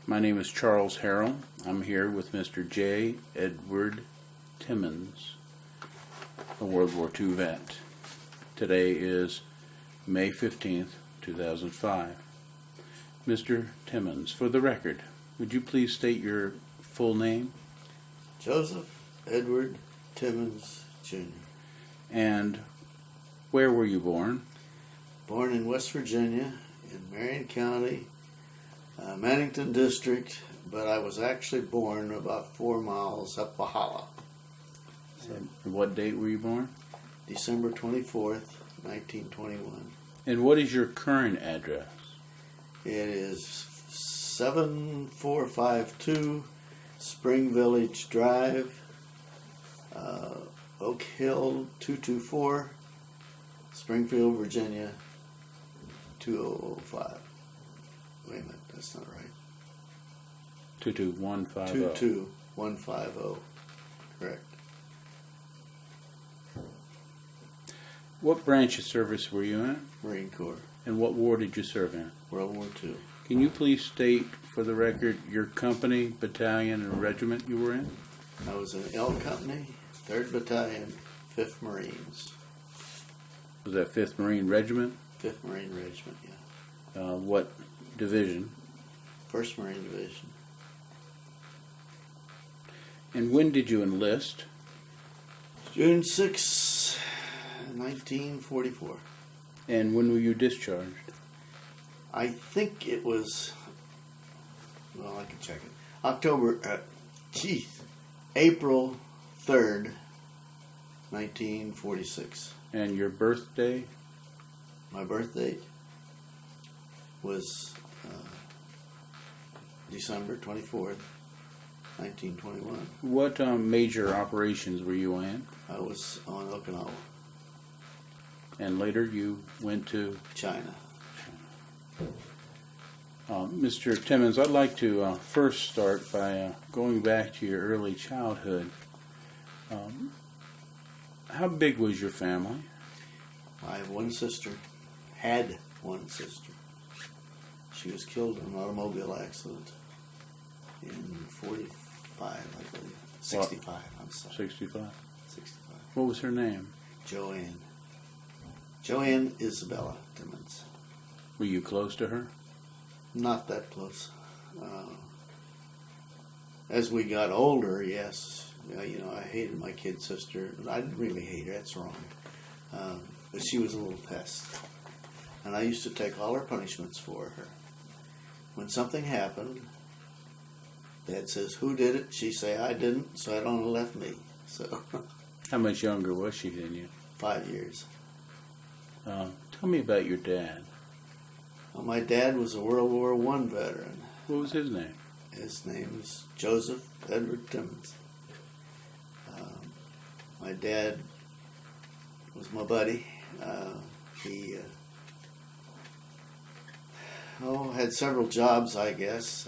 My name is Charles Harrell. I'm here with Mr. J. Edward Timmins, a World War II vet. Today is May 15th, 2005. Mr. Timmins, for the record, would you please state your full name? Joseph Edward Timmins, Jr. And where were you born? Born in West Virginia, in Marion County, Mannington District, but I was actually born about 4 miles up Bahala. So, what date were you born? December 24th, 1921. And what is your current address? It is 7452 Spring Village Drive, Oak Hill 224, Springfield, Virginia 2005. Wait a minute, that's not right. 22150. 22150, correct. What branch of service were you in? Marine Corps, And what war did you serve in? World War II. Can you please state, for the record, your company, battalion, and regiment you were in? I was in L Company, 3rd Battalion, 5th Marines. Was that 5th Marine Regiment? 5th Marine Regiment, yeah. What division? 1st Marine Division. And when did you enlist? June 6, 1944. And when were you discharged? I think it was, well, I can check it. April 3rd, 1946. And your birthday? My birth date was December 24th, 1921. What major operations were you in? I was on Okinawa, And later you went to China. Mr. Timmins, I'd like to first start by going back to your early childhood. How big was your family? I have one sister, had one sister. She was killed in an automobile accident in 45, I believe. 65, what? I'm sorry. 65? 65. What was her name? Joanne. Joanne Isabella Timmins. Were you close to her? Not that close. As we got older, yes. I hated my kid sister. I didn't really hate her, that's wrong. But she was a little pest. And I used to take all her punishments for her. When something happened, Dad says, "Who did it?" She say, "I didn't," so it only left me. So. How much younger was she than you? 5 years. Tell me about your dad. Well, my dad was a World War I veteran. What was his name? His name is Joseph Edward Timmins. My dad was my buddy. He had several jobs, I guess.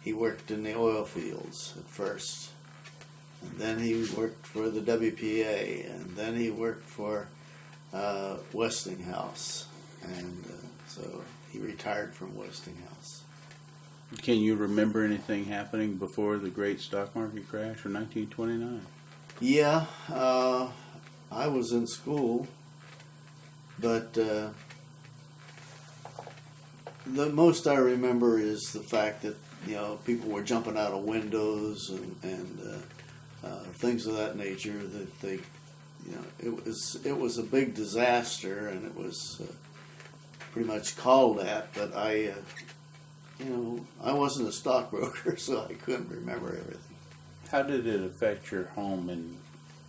He worked in the oil fields at first. And then he worked for the WPA. And then he worked for Westinghouse. And so he retired from Westinghouse. Can you remember anything happening before the great stock market crash of 1929? Yeah, I was in school, but the most I remember is the fact that people were jumping out of windows and things of that nature. That they, it was a big disaster, and it was pretty much called that. But I wasn't a stockbroker, so I couldn't remember everything. How did it affect your home in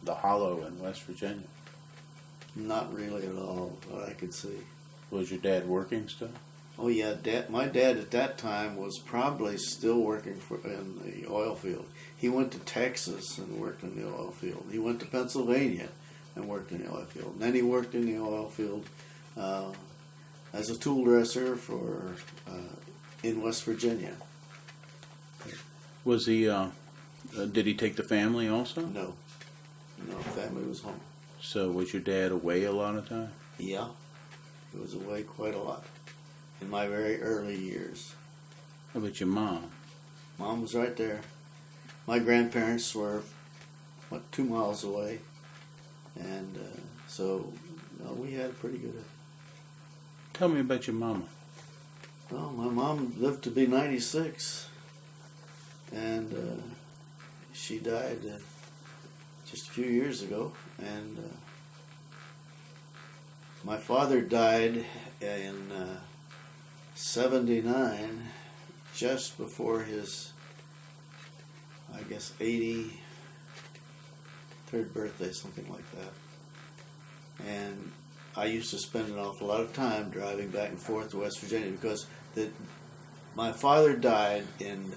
the Hollow in West Virginia? Not really at all, what I could see. Was your dad working still? Oh yeah, my dad at that time was probably still working in the oil field. He went to Texas and worked in the oil field. He went to Pennsylvania and worked in the oil field. And then he worked in the oil field as a tool dresser in West Virginia. Was he? Did he take the family also? No, family was home. So was your dad away a lot of time? Yeah, he was away quite a lot in my very early years. How about your mom? Mom was right there. My grandparents were, 2 miles away. And so we had pretty good. Tell me about your mama. Well, my mom lived to be 96. And she died just a few years ago. And my father died in 79, just before his, I guess, 83rd birthday, something like that. And I used to spend an awful lot of time driving back and forth to West Virginia because my father died in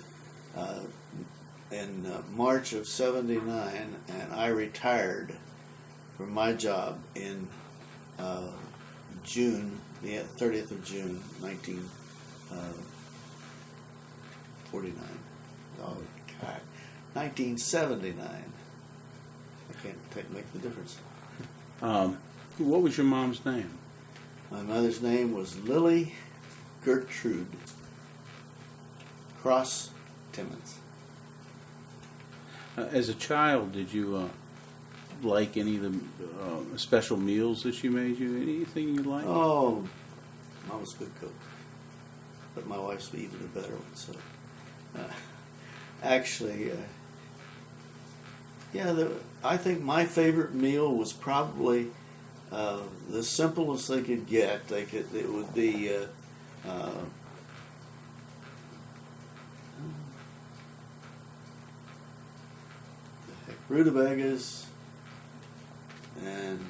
March of 79, and I retired from my job in June, the 30th of June, 1949. Oh, God. 1979. I can't make the difference. What was your mom's name? My mother's name was Lily Gertrude Cross Timmins. As a child, did you like any of the special meals that she made you? Anything you liked? Oh, Mom was a good cook, but my wife's even a better one. So, actually, I think my favorite meal was probably the simplest they could get. It would be rutabagas and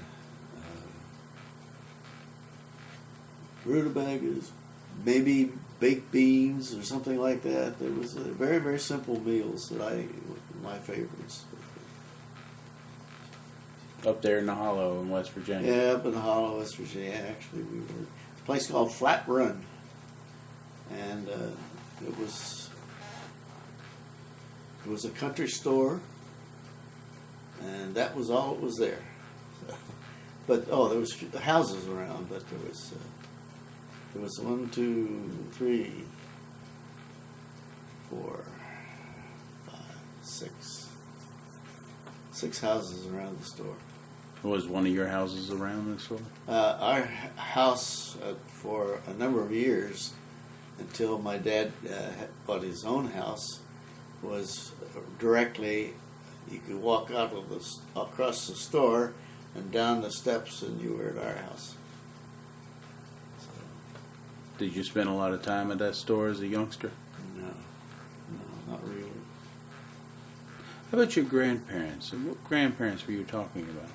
maybe baked beans or something like that. It was very, very simple meals that my favorites. Up there in the Hollow in West Virginia. Yeah, up in the Hollow, West Virginia. Actually, we were a place called Flat Run, and it was a country store, and that was all that was there. So, but there was houses around, but there was 1, 2, 3, 4, 5, 6 houses around the store. Was one of your houses around the store? Our house for a number of years, until my dad bought his own house, was directly. You could walk across the store and down the steps, and you were at our house. So, did you spend a lot of time at that store as a youngster? No, not really. How about your grandparents? And what grandparents were you talking about?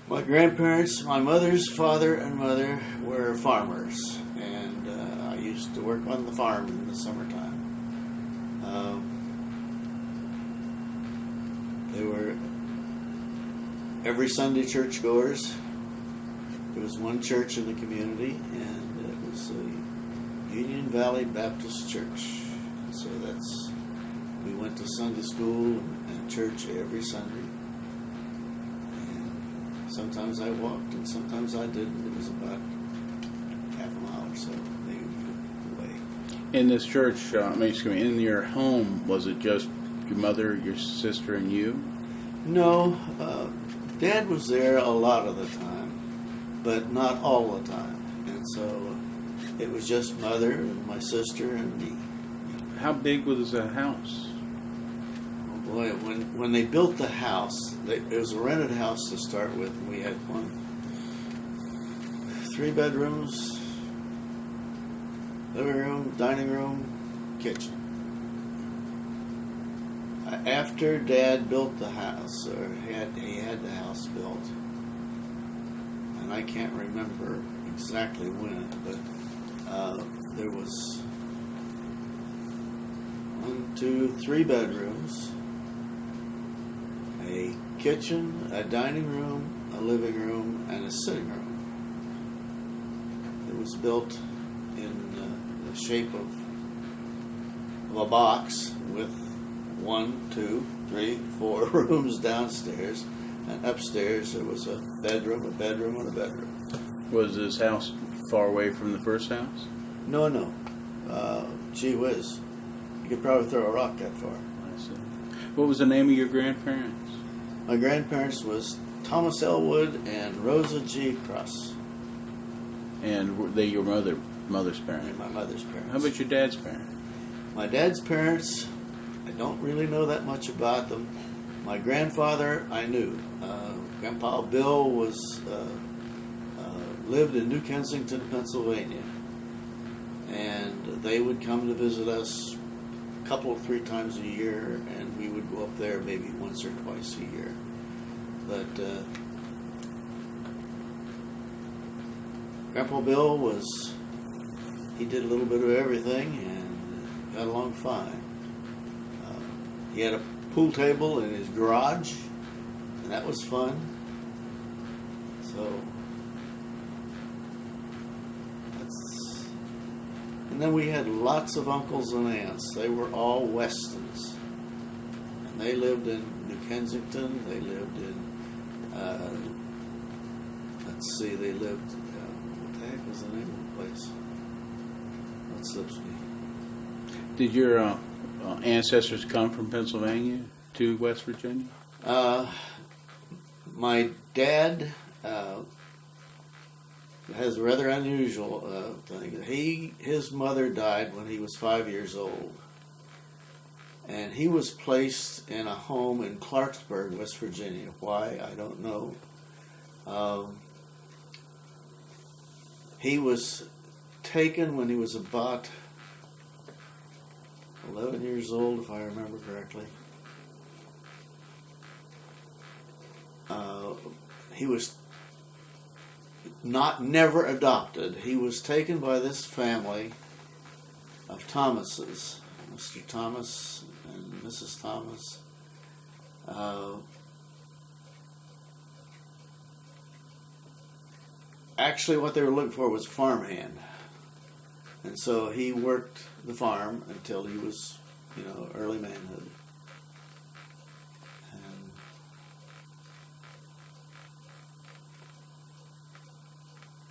My grandparents, my mother's father and mother, were farmers, and I used to work on the farm in the summertime. They were every Sunday churchgoers. There was one church in the community, and it was the Union Valley Baptist Church. So we went to Sunday school and church every Sunday. Sometimes I walked, and sometimes I didn't. It was about half a mile or so, maybe away. In this church, in your home, was it just your mother, your sister, and you? No, Dad was there a lot of the time, but not all the time. And so it was just Mother and my sister and me. How big was that house? Boy, when they built the house, it was a rented house to start with. We had 3 bedrooms, living room, dining room, kitchen. After Dad built the house, or he had the house built, and I can't remember exactly when, but there was 1, 2, 3 bedrooms, a kitchen, a dining room, a living room, and a sitting room. It was built in the shape of a box with 1, 2, 3, 4 rooms downstairs, and upstairs there was a bedroom, and a bedroom. Was this house far away from the first house? No. Gee whiz, you could probably throw a rock that far. I see. What was the name of your grandparents? My grandparents was Thomas Elwood and Rosa G. Cross. And were they your mother's parents? And my mother's parents. How about your dad's parents? My dad's parents, I don't really know that much about them. My grandfather, I knew. Grandpa Bill was lived in New Kensington, Pennsylvania, and they would come to visit us a couple or 3 times a year, and we would go up there maybe once or twice a year. But Grandpa Bill he did a little bit of everything and got along fine. He had a pool table in his garage, and that was fun. So, and then we had lots of uncles and aunts. They were all Westons. And they lived in New Kensington. They lived in, they lived, what the heck was the name of the place? What slips me? Did your ancestors come from Pennsylvania to West Virginia? My dad has a rather unusual thing. His mother died when he was 5 years old, and he was placed in a home in Clarksburg, West Virginia. Why, I don't know. He was taken when he was about 11 years old, if I remember correctly. He was never adopted. He was taken by this family of Thomases, Mr. Thomas and Mrs. Thomas. Actually, what they were looking for was a farmhand. And so he worked the farm until he was, early manhood.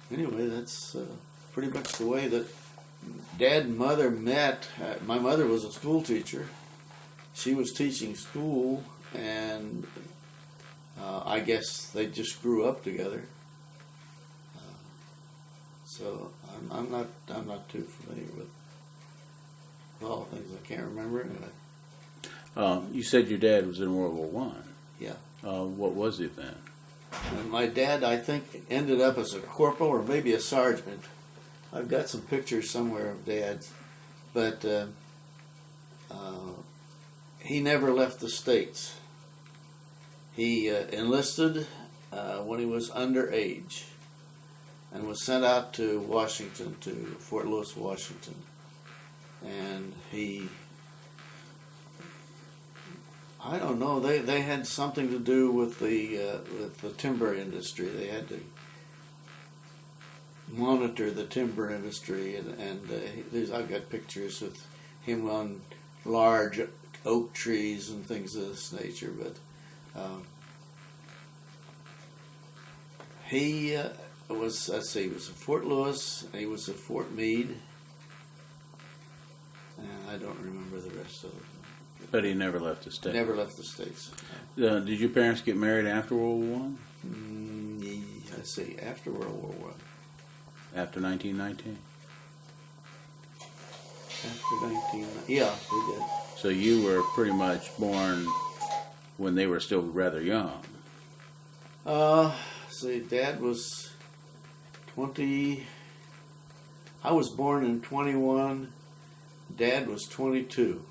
And anyway, that's pretty much the way that Dad and Mother met. My mother was a school teacher. She was teaching school, and I guess they just grew up together. So I'm not too familiar with all the things. I can't remember anyway. You said your dad was in World War One. Yeah. What was he then? And my dad, I think, ended up as a corporal or maybe a sergeant. I've got some pictures somewhere of Dad's, but he never left the States. He enlisted when he was underage and was sent out to Washington, to Fort Lewis, Washington. And I don't know, they had something to do with the timber industry. They had to monitor the timber industry, and I've got pictures with him on large oak trees and things of this nature. But he was, he was at Fort Lewis, he was at Fort Meade, and I don't remember the rest of it. But he never left the States. Never left the States. Did your parents get married after World War One? Let's see, after World War One. After 1919? After 19, yeah, we did. So you were pretty much born when they were still rather young. See, Dad was 20. I was born in 21. Dad was 22.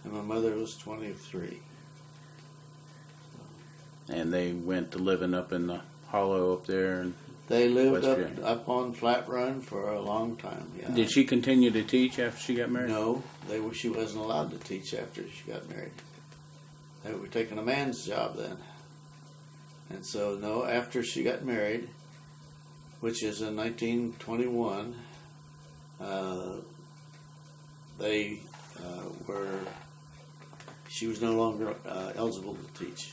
And my mother was 23. And they went to living up in the hollow up there. And they lived up on Flat Run for a long time. Yeah. Did she continue to teach after she got married? No, she wasn't allowed to teach after she got married. They were taking a man's job then. And so, no, after she got married, which is in 1921, she was no longer eligible to teach.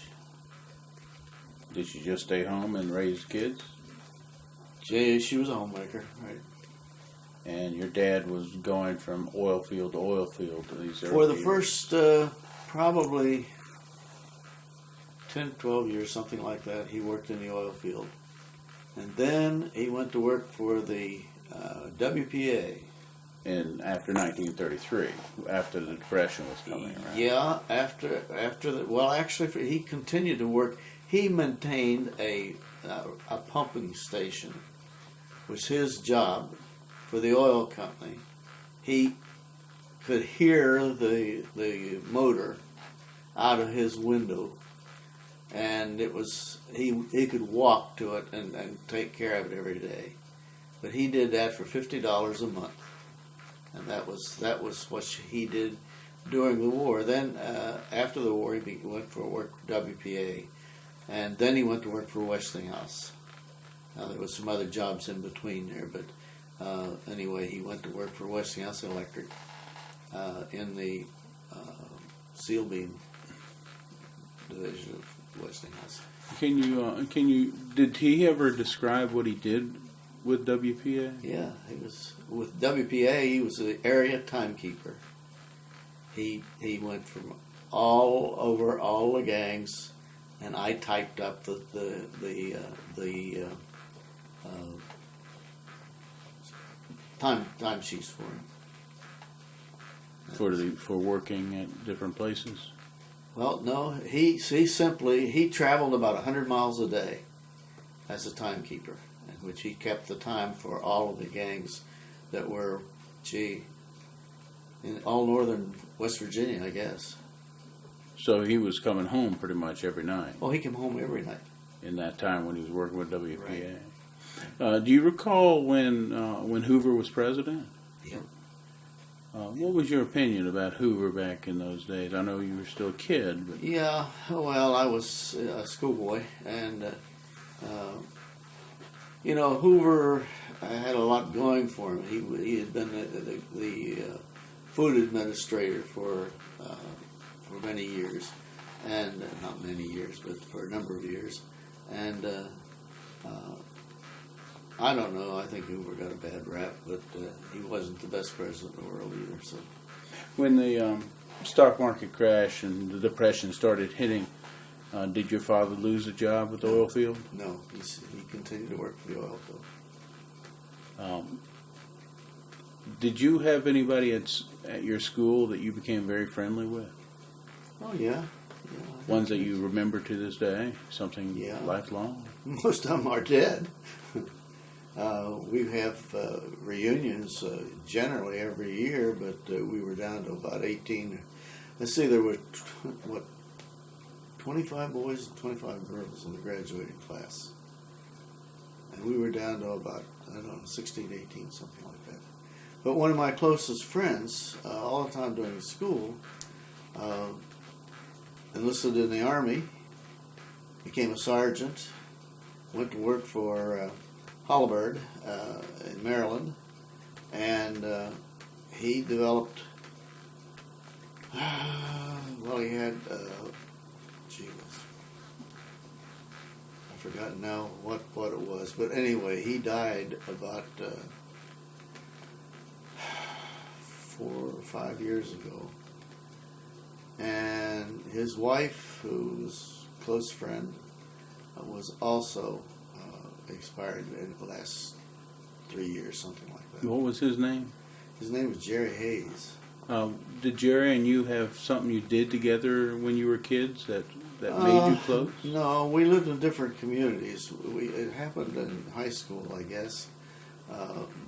Did she just stay home and raise kids? She was a homemaker, right. And And your dad was going from oil field to oil field to these For the years. first probably 10, 12 years, something like that, he worked in the oil field. And then he went to work for the WPA. And after 1933, after the Depression was coming around. Yeah, after the, well, actually, he continued to work. He maintained a pumping station, was his job for the oil company. He could hear the motor out of his window, and it was he could walk to it and take care of it every day. But he did that for $50 a month. And that was what he did during the war. Then after the war, he went for work for WPA, and then he went to work for Westinghouse. Now there was some other jobs in between there, but anyway, he went to work for Westinghouse Electric in the steel beam division of Westinghouse. Can you? Did he ever describe what he did with WPA? Yeah, he was with WPA. He was the area timekeeper. He went from all over all the gangs, and I typed up the time sheets for him. For working at different places. Well, no, he traveled about 100 miles a day as a timekeeper, in which he kept the time for all of the gangs that were, in all northern West Virginia, I guess. So he was coming home pretty much every night. Well, he came home every night. In that time when he was working with WPA. Right. Do you recall when Hoover was president? Yeah. What was your opinion about Hoover back in those days? I know you were still a kid, but Yeah, well, I was a schoolboy, and Hoover had a lot going for him. He had been the food administrator for many years, and not many years, but for a number of years, and I don't know. I think Hoover got a bad rap, but he wasn't the best president in the world either. So when the stock market crash and the Depression started hitting, did your father lose a job with the oil field? no, he continued to work for the oil field. Did you have anybody at your school that you became very friendly with? Oh yeah. Ones that you remember to this day? Something Yeah. lifelong? Most of them are dead. We have reunions generally every year, but we were down to about 18. Let's see, there were 25 boys and 25 girls in the graduating class. And we were down to about, 16, 18, something like that. But one of my closest friends, all the time during school, enlisted in the Army, became a sergeant, went to work for Holabird in Maryland, and he developed, he had, I've forgotten now what it was, but anyway, he died about 4 or 5 years ago. And his wife, who was a close friend, was also expired in the last 3 years, something like that. What was his name? His name was Jerry Hayes. Did Jerry and you have something you did together when you were kids that made you close? No, we lived in different communities. It happened in high school, I guess.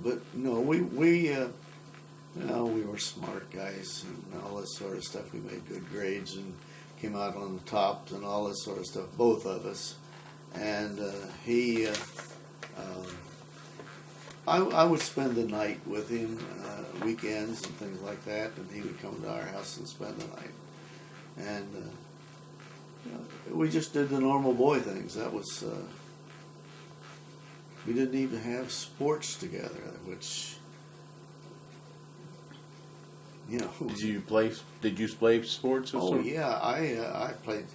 But no, we were smart guys and all this sort of stuff. We made good grades and came out on the tops and all this sort of stuff, both of us. And I would spend the night with him, weekends and things like that, and he would come to our house and spend the night. And we just did the normal boy things. That was, we didn't even have sports together, which, Did you play sports? Or Oh something? yeah, I played.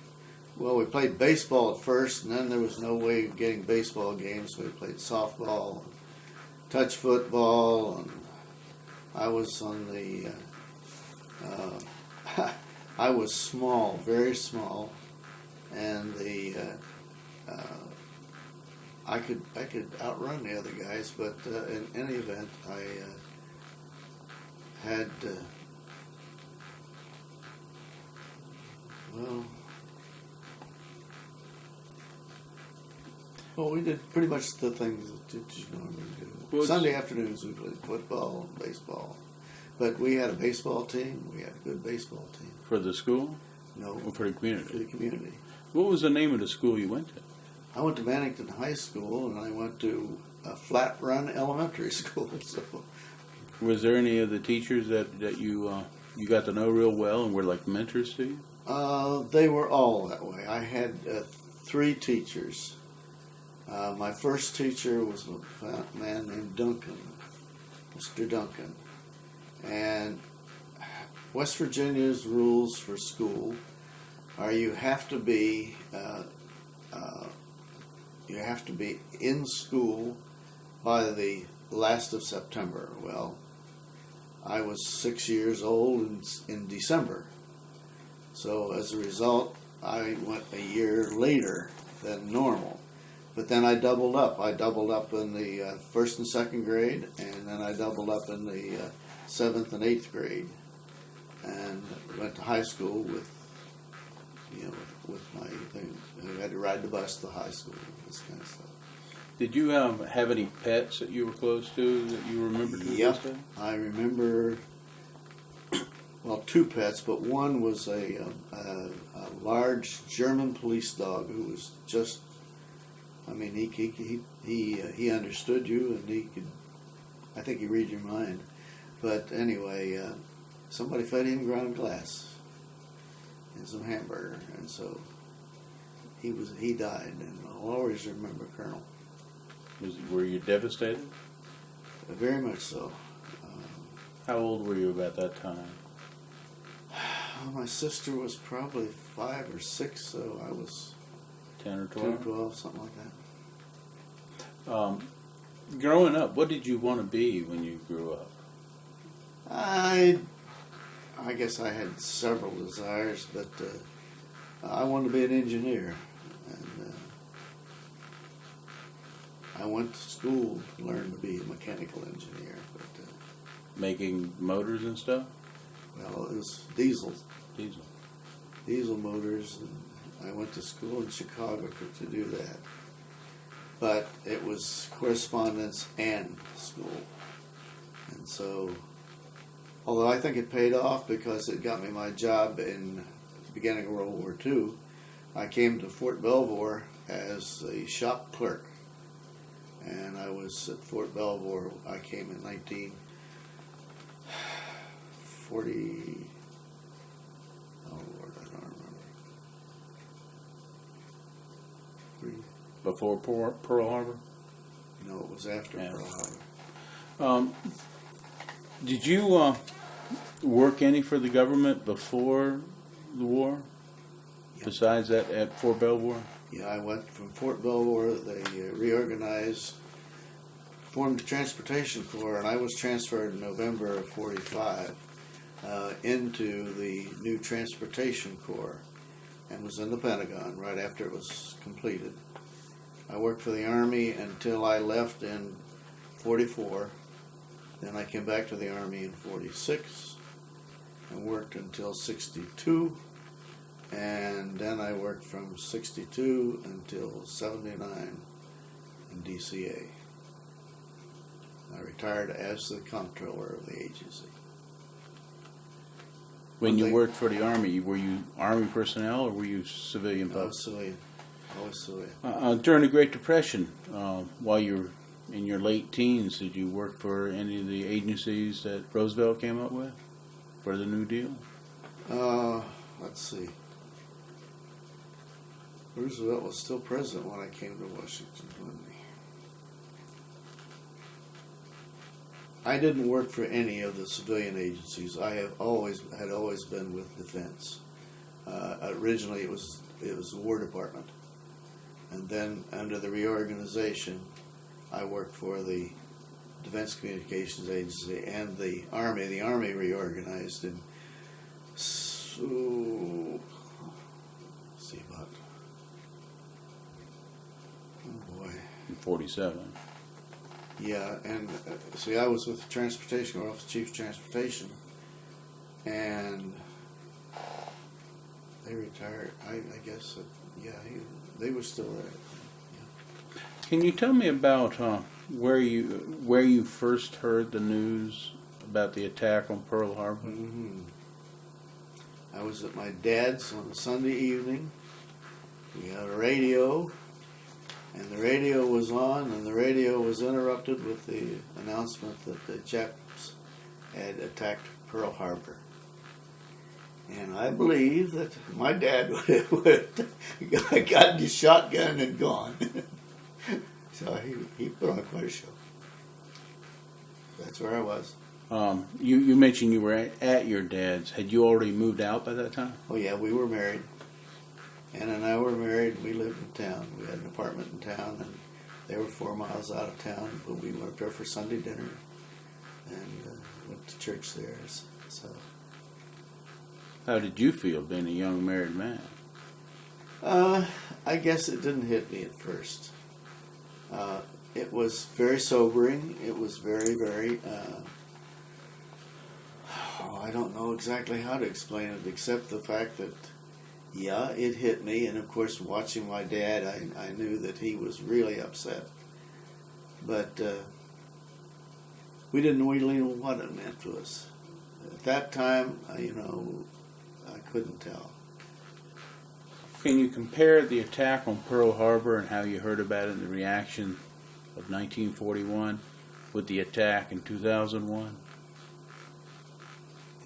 Well, we played baseball at first, and then there was no way of getting baseball games, so we played softball, and touch football, and was on the. I was small, very small, and I could outrun the other guys. But in any event, I had well, we did pretty much the things that you normally do. Well, Sunday afternoons we played football and baseball. But we had a baseball team. We had a good baseball team. For the school? No. Or for the community? For the community. What was the name of the school you went to? I went to Bannington High School, and I went to Flat Run Elementary School. So, Was there any of the teachers that you got to know real well and were like mentors to you? they were all that way. I had 3 teachers. My first teacher was a man named Duncan, Mr. Duncan. And West Virginia's rules for school are you have to be in school by the last of September. Well, I was 6 years old in December, so as a result, I went a year later than normal. But then I doubled up. I doubled up in the 1st and 2nd grade, and then I doubled up in the 7th and 8th grade, and went to high school with my thing. I had to ride the bus to high school, this kind of stuff. Did you have any pets that you were close to that you remember to Yep, this day? I remember. Well, 2 pets, but one was a large German police dog who was just. I mean, he understood you, and he could. I think he read your mind. But anyway, somebody fed him ground glass and some hamburger, and so he died, and I'll always remember Colonel. Were you devastated? Very much so. How old were you at that time? My sister was probably 5 or 6, so I was 10 or 12? 12, something like that. Growing up, what did you want to be when you grew up? I guess I had several desires, but I wanted to be an engineer, and I went to school to learn to be a mechanical engineer. But Making motors and stuff? well, it was diesel motors, and I went to school in Chicago to do that. But it was correspondence and school, and so. Although I think it paid off because it got me my job in the beginning of World War II, I came to Fort Belvoir as a shop clerk. And I was at Fort Belvoir, I came in 1940, oh Lord, I don't remember. Before Pearl Harbor? No, it was after Yeah. Pearl Harbor. Did you work any for the government before the war? Yeah. Besides that at Fort Belvoir? Yeah, I went from Fort Belvoir. They reorganized, formed the Transportation Corps, and I was transferred in November of '45 into the new Transportation Corps, and was in the Pentagon right after it was completed. I worked for the Army until I left in '44. Then I came back to the Army in '46 and worked until '62. And then I worked from '62 until '79 in DCA. I retired as the comptroller of the agency. When you worked for the Army, were you Army personnel or were you civilian? I was civilian. Civilian. During the Great Depression, while you were in your late teens, did you work for any of the agencies that Roosevelt came up with for the New Deal? Let's see. Roosevelt was still president when I came to Washington, wasn't he? I didn't work for any of the civilian agencies. I had always been with Defense. Originally, it was the War Department, and then under the reorganization, I worked for the Defense Communications Agency and the Army. The Army reorganized in, so, let's see, about, oh boy. 47. Yeah, and see, I was with the Transportation, Office Chief of Transportation, and they retired. I guess, they were still there. Yeah. Can you tell me about where you first heard the news about the attack on Pearl Harbor? Mm-hmm. I was at my dad's on a Sunday evening. We had a radio, and the radio was on, and the radio was interrupted with the announcement that the Japs had attacked Pearl Harbor. And I believe that my dad would have gotten his shotgun and gone. So he put on quite a show. That's where I was. You mentioned you were at your dad's. Had you already moved out by that time? Oh yeah, we were married. Anna and I were married. We lived in town. We had an apartment in town, and they were 4 miles out of town. But we went up there for Sunday dinner and went to church there. So, How did you feel being a young married man? I guess it didn't hit me at first. It was very sobering. It was very, very. I don't know exactly how to explain it, except the fact that, yeah, it hit me. And of course, watching my dad, I knew that he was really upset. But we didn't really know what it meant to us. At that time, I couldn't tell. Can you compare the attack on Pearl Harbor and how you heard about it and the reaction of 1941 with the attack in 2001?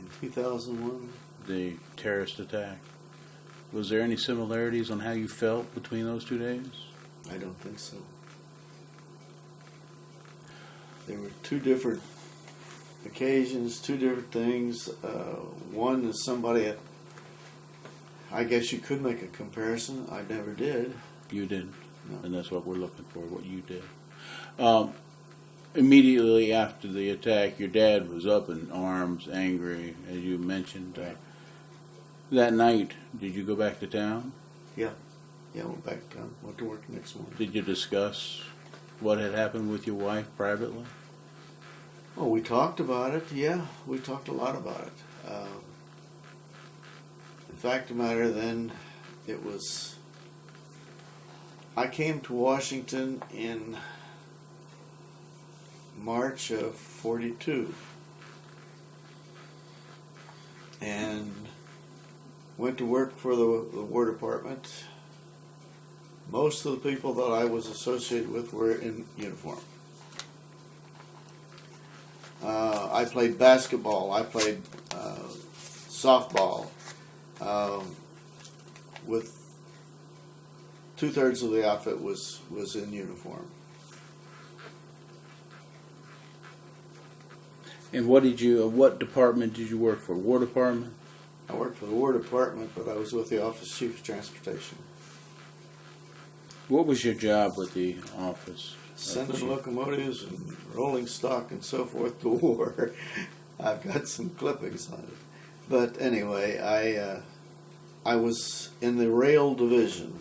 In 2001? The terrorist attack. Was there any similarities on how you felt between those 2 days? I don't think so. There were 2 different occasions, 2 different things. One is somebody, I guess you could make a comparison. I never did. You didn't. No. And that's what we're looking for, what you did. Immediately after the attack, your dad was up in arms, angry, as you mentioned. That night, did you go back to town? Yeah, went back to town. Went to work the next morning. Did you discuss what had happened with your wife privately? Oh, we talked about it. Yeah, we talked a lot about it. In fact, the matter then, it was. I came to Washington in March of '42, and went to work for the War Department. Most of the people that I was associated with were in uniform. I played basketball. I played softball. With 2/3 of the outfit was in uniform. And what department did you work for? War Department? I worked for the War Department, but I was with the Office Chief of Transportation. What was your job with the office? Sending locomotives and rolling stock and so forth to war. I've got some clippings on it. But anyway, I was in the rail division,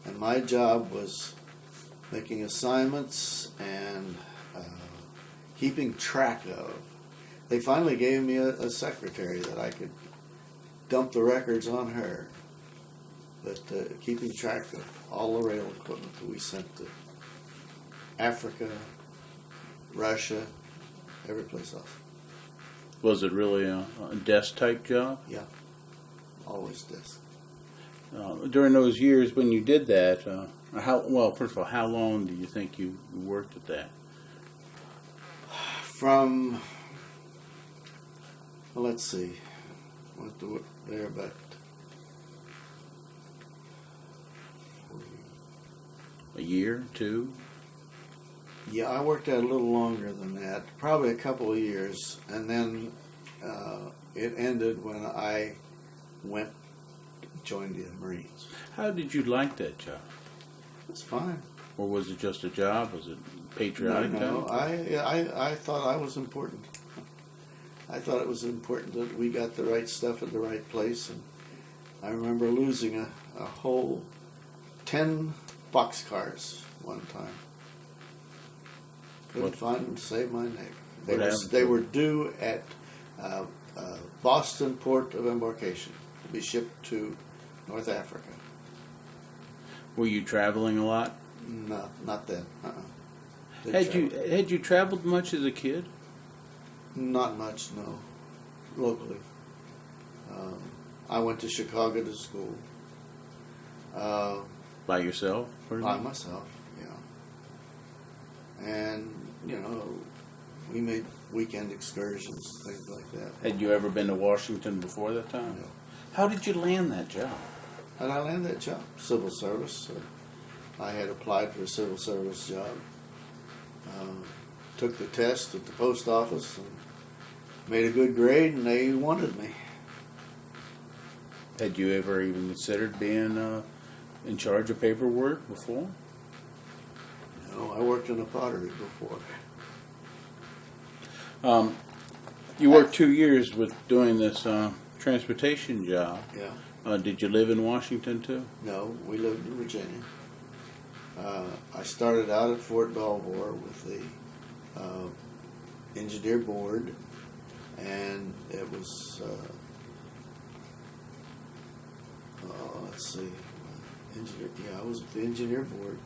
and my job was making assignments and keeping track of. They finally gave me a secretary that I could dump the records on her. But keeping track of all the rail equipment that we sent to Africa, Russia, every place else. Was it really a desk type job? Yeah, always desk. During those years when you did that, first of all, how long do you think you worked at that? From, let's see, there about 40. A year, 2? Yeah, I worked out a little longer than that, probably a couple of years, and then it ended when I joined the Marines. How did you like that job? It was fine. Or was it just a job? Was it patriotic No, type? I thought I was important. I thought it was important that we got the right stuff at the right place, and I remember losing a whole 10 boxcars one time. Couldn't find them to save my neck. They were due at Boston Port of Embarkation to be shipped to North Africa. Were you traveling a lot? No, not then. Had you traveled much as a kid? Not much, no. Locally. I went to Chicago to school. By yourself? By myself, yeah. And, we made weekend excursions, things like that. Had you ever been to Washington before that time? No. How did you land that job? How did I land that job? Civil service. I had applied for a civil service job. Took the test at the post office and made a good grade, and they wanted me. Had you ever even considered being in charge of paperwork before? No, I worked in a pottery before. You worked 2 years with doing this transportation job. Yeah. Did you live in Washington too? No, we lived in Virginia. I started out at Fort Belvoir with the engineer board, and it was, let's see, I was with the engineer board.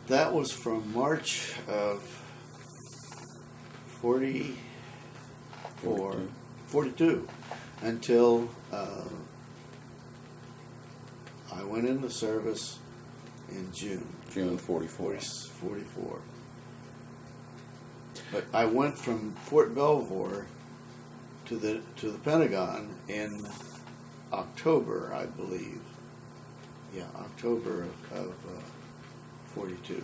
That was from March of 42 until I went in the service in June. June 44. 44. But I went from Fort Belvoir to the Pentagon in October, I believe. Yeah, October of 42.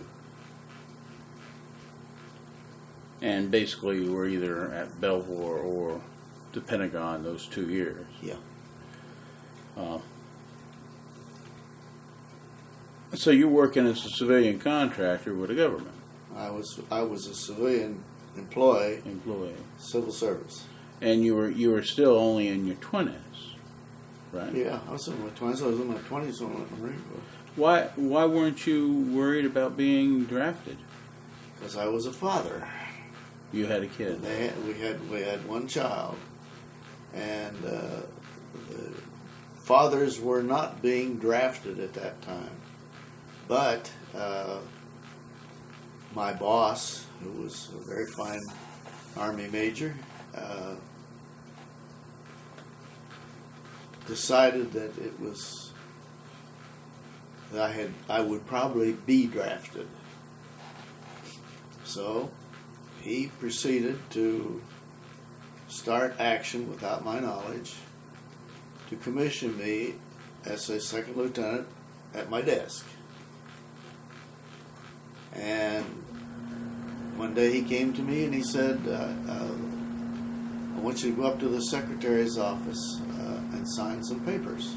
And basically you were either at Belvoir or the Pentagon those 2 years. Yeah. So you're working as a civilian contractor with the government? I was a civilian employee, civil service. And you were still only in your 20s, right? Yeah, I was in my 20s. I was in my 20s when I went to the Marine Corps. Why weren't you worried about being drafted? Because I was a father. You had a kid. We had one child, and the fathers were not being drafted at that time. But my boss, who was a very fine Army major, decided that I would probably be drafted. So he proceeded to start action without my knowledge to commission me as a second lieutenant at my desk. And one day he came to me and he said, I want you to go up to the secretary's office and sign some papers.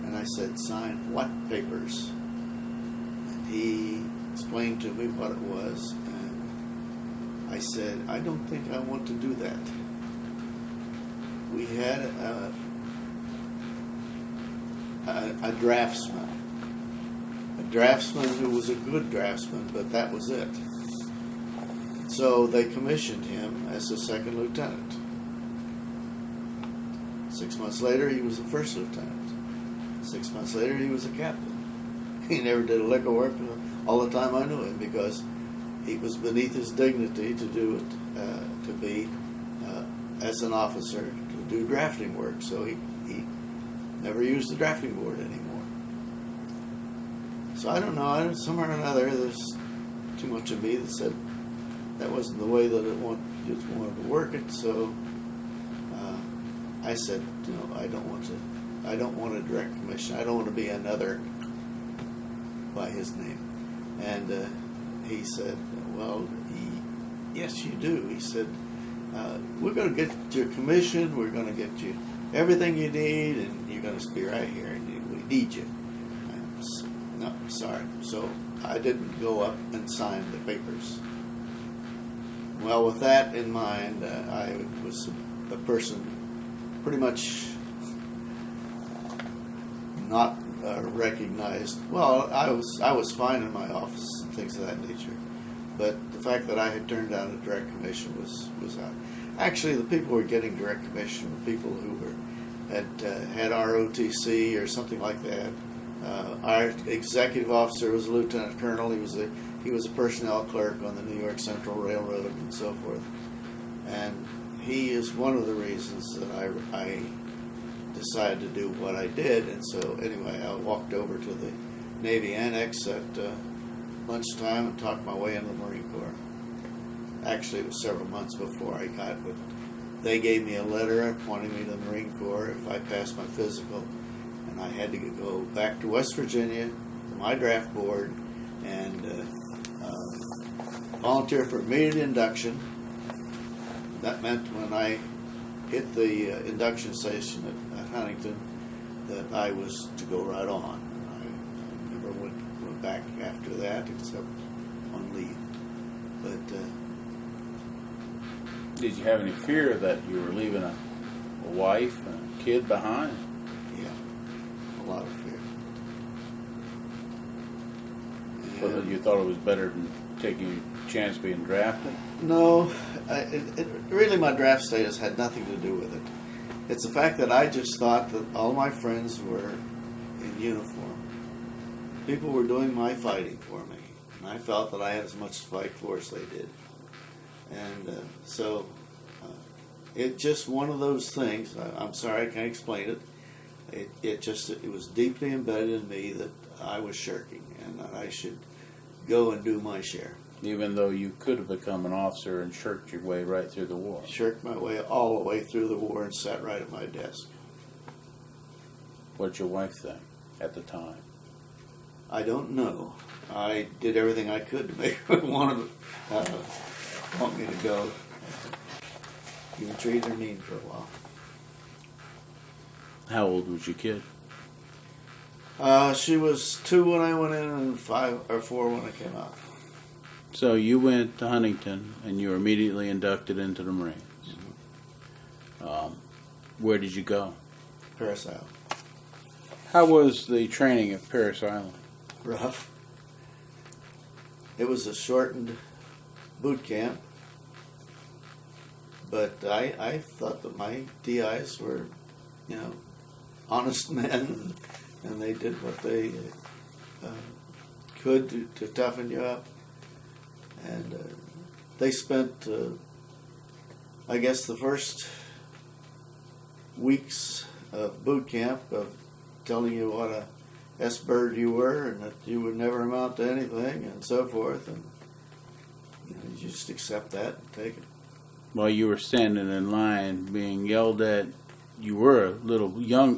And I said, sign what papers? And he explained to me what it was. And I said, I don't think I want to do that. We had a draftsman. A draftsman who was a good draftsman, but that was it. So they commissioned him as a second lieutenant. 6 months later, he was a first lieutenant. 6 months later, he was a captain. He never did a lick of work all the time I knew him, because he was beneath his dignity to do it, to be, as an officer, to do drafting work. So he never used the drafting board anymore. So I don't know, somewhere or another, there's too much of me that said that wasn't the way that it wanted to work it. So I said, I don't want a direct commission. I don't want to be another by his name. And he said, well, yes, you do. He said, we're going to get you a commission. We're going to get you everything you need, and you're going to be right here, and we need you. No, sorry. So I didn't go up and sign the papers. Well, with that in mind, I was a person pretty much not recognized. Well, I was fine in my office and things of that nature, but the fact that I had turned down a direct commission was out. Actually, the people who were getting direct commission were people who had ROTC or something like that. Our executive officer was a lieutenant colonel. He was a personnel clerk on the New York Central Railroad and so forth. And he is one of the reasons that I decided to do what I did. And so anyway, I walked over to the Navy Annex at lunchtime and talked my way into the Marine Corps. Actually, it was several months before I got, but they gave me a letter appointing me to the Marine Corps if I passed my physical. And I had to go back to West Virginia to my draft board and volunteer for immediate induction. That meant when I hit the induction station at Huntington that I was to go right on. I never went back after that except on leave. But did you have any fear that you were leaving a wife and a kid behind? Yeah, a lot of fear. Whether you thought it was better than taking a chance being drafted? No, really my draft status had nothing to do with it. It's the fact that I just thought that all my friends were in uniform. People were doing my fighting for me, and I felt that I had as much to fight for as they did. And so it's just one of those things. I'm sorry I can't explain it. It was deeply embedded in me that I was shirking and that I should go and do my share. Even though you could have become an officer and shirked your way right through the war. Shirked my way all the way through the war and sat right at my desk. What'd your wife think at the time? I don't know. I did everything I could to make her want me to go. Even treated her mean for a while. How old was your kid? She was 2 when I went in and 5 or 4 when I came out. So you went to Huntington and you were immediately inducted into the Marines. Mm-hmm. Where did you go? Parris Island. How was the training at Parris Island? Rough. It was a shortened boot camp, but I thought that my DIs were, honest men, and they did what they could to toughen you up. And they spent, I guess, the first weeks of boot camp of telling you what a S-bird you were and that you would never amount to anything and so forth. And you just accept that and take it. While you were standing in line being yelled at, you were a little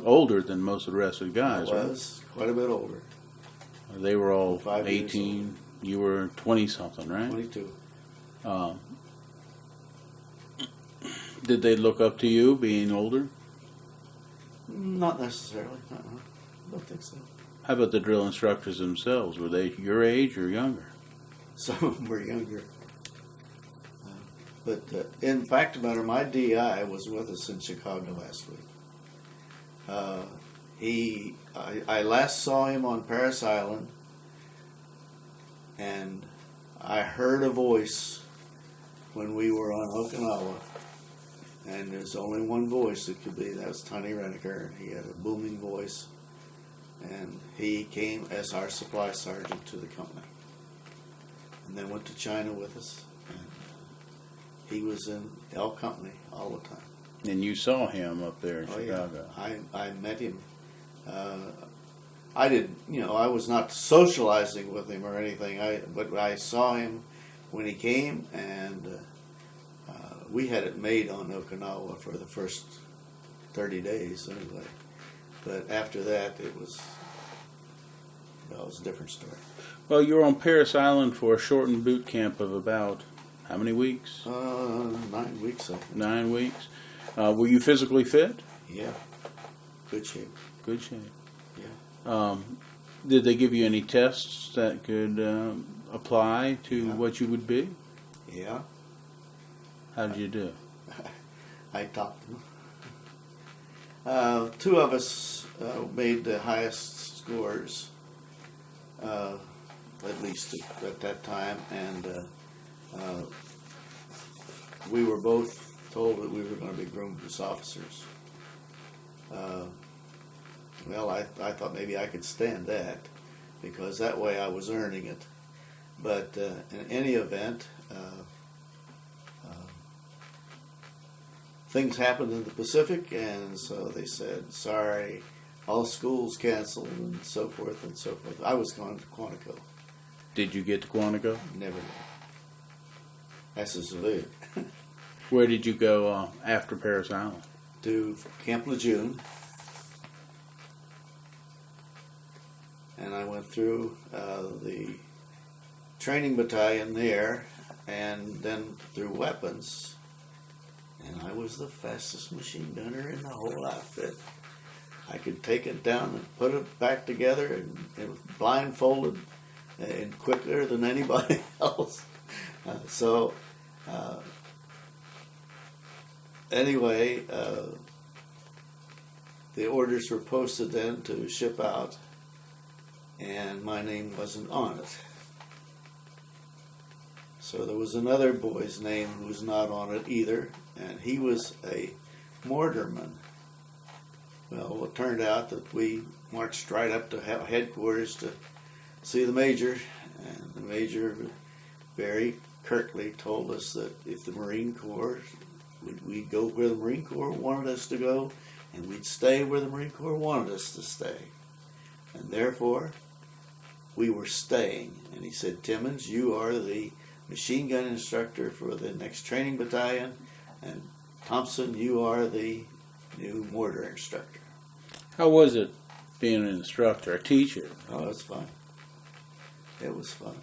older than most of the rest of the guys, I was quite a bit older. They were all 5 years 18. You were 20-something, right? 22. Did they look up to you being older? Not necessarily. I don't think so. How about the drill instructors themselves? Were they your age or younger? Some of them were younger. But in fact, about it, my DI was with us in Chicago last week. I last saw him on Parris Island, and I heard a voice when we were on Okinawa, and there's only one voice it could be. That was Tony Reneker. He had a booming voice, and he came as our supply sergeant to the company, and then went to China with us. He was in L Company all the time. And you saw him up there in Chicago. Yeah. I met him. I didn't, I was not socializing with him or anything. But I saw him when he came, and we had it made on Okinawa for the first 30 days anyway. But after that, it was a different story. Well, you were on Parris Island for a shortened boot camp of about how many weeks? 9 weeks, I think. 9 weeks. Were you physically fit? Yeah. Good shape. Good shape. Yeah. Did they give you any tests that could apply to what you would be? Yeah. How did you do? I topped them. Two of us made the highest scores, at least at that time, and we were both told that we were going to be groomed as officers. Well, I thought maybe I could stand that, because that way I was earning it. But in any event, things happened in the Pacific, and so they said, sorry, all schools canceled, and so forth and so forth. I was going to Quantico. Did you get to Quantico? Never did. As a civilian. Where did you go after Paris Island? To Camp Lejeune. And I went through the training battalion there, and then through weapons. And I was the fastest machine gunner in the whole outfit. I could take it down and put it back together, and it was blindfolded and quicker than anybody else. Anyway, the orders were posted then to ship out, and my name wasn't on it. So there was another boy's name who was not on it either, and he was a mortarman. Well, it turned out that we marched right up to headquarters to see the major, and the major very curtly told us that if the Marine Corps, we'd go where the Marine Corps wanted us to go, and we'd stay where the Marine Corps wanted us to stay. And therefore, we were staying. And he said, Timmins, you are the machine gun instructor for the next training battalion, and Thompson, you are the new mortar instructor. How was it being an instructor, a teacher? Oh, it was fun. It was fun.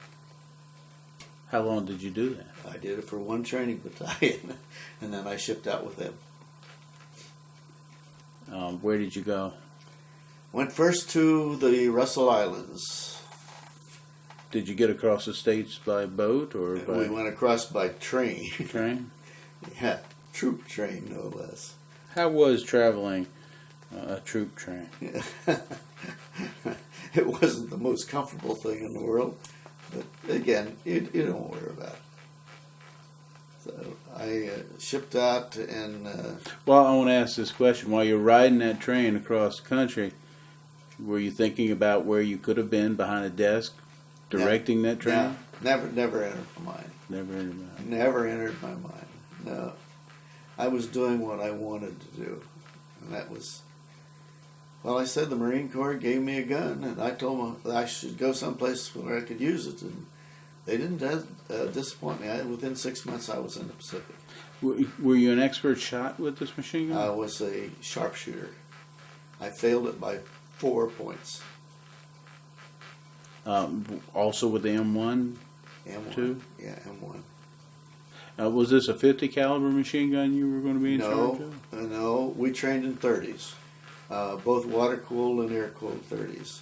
How long did you do that? I did it for one training battalion, and then I shipped out with them. Where did you go? Went first to the Russell Islands. Did you get across the states by boat or by We went across by train. train? Yeah, troop train, no less. How was traveling a troop train? It wasn't the most comfortable thing in the world, but again, you don't worry about it. So I shipped out, and Well, I want to ask this question. While you're riding that train across the country, were you thinking about where you could have been behind a desk directing that train? never entered my mind. Never entered my mind. Never entered my mind. No, I was doing what I wanted to do, and that was. Well, I said the Marine Corps gave me a gun, and I told them that I should go someplace where I could use it, and they didn't disappoint me. Within 6 months, I was in the Pacific. Were you an expert shot with this machine gun? I was a sharpshooter. I failed it by 4 points. Also with the M1? M1. Too? Yeah, M1. Was this a 50 caliber machine gun you were going to be in charge of? No, we trained in 30s. Both water-cooled and air-cooled 30s.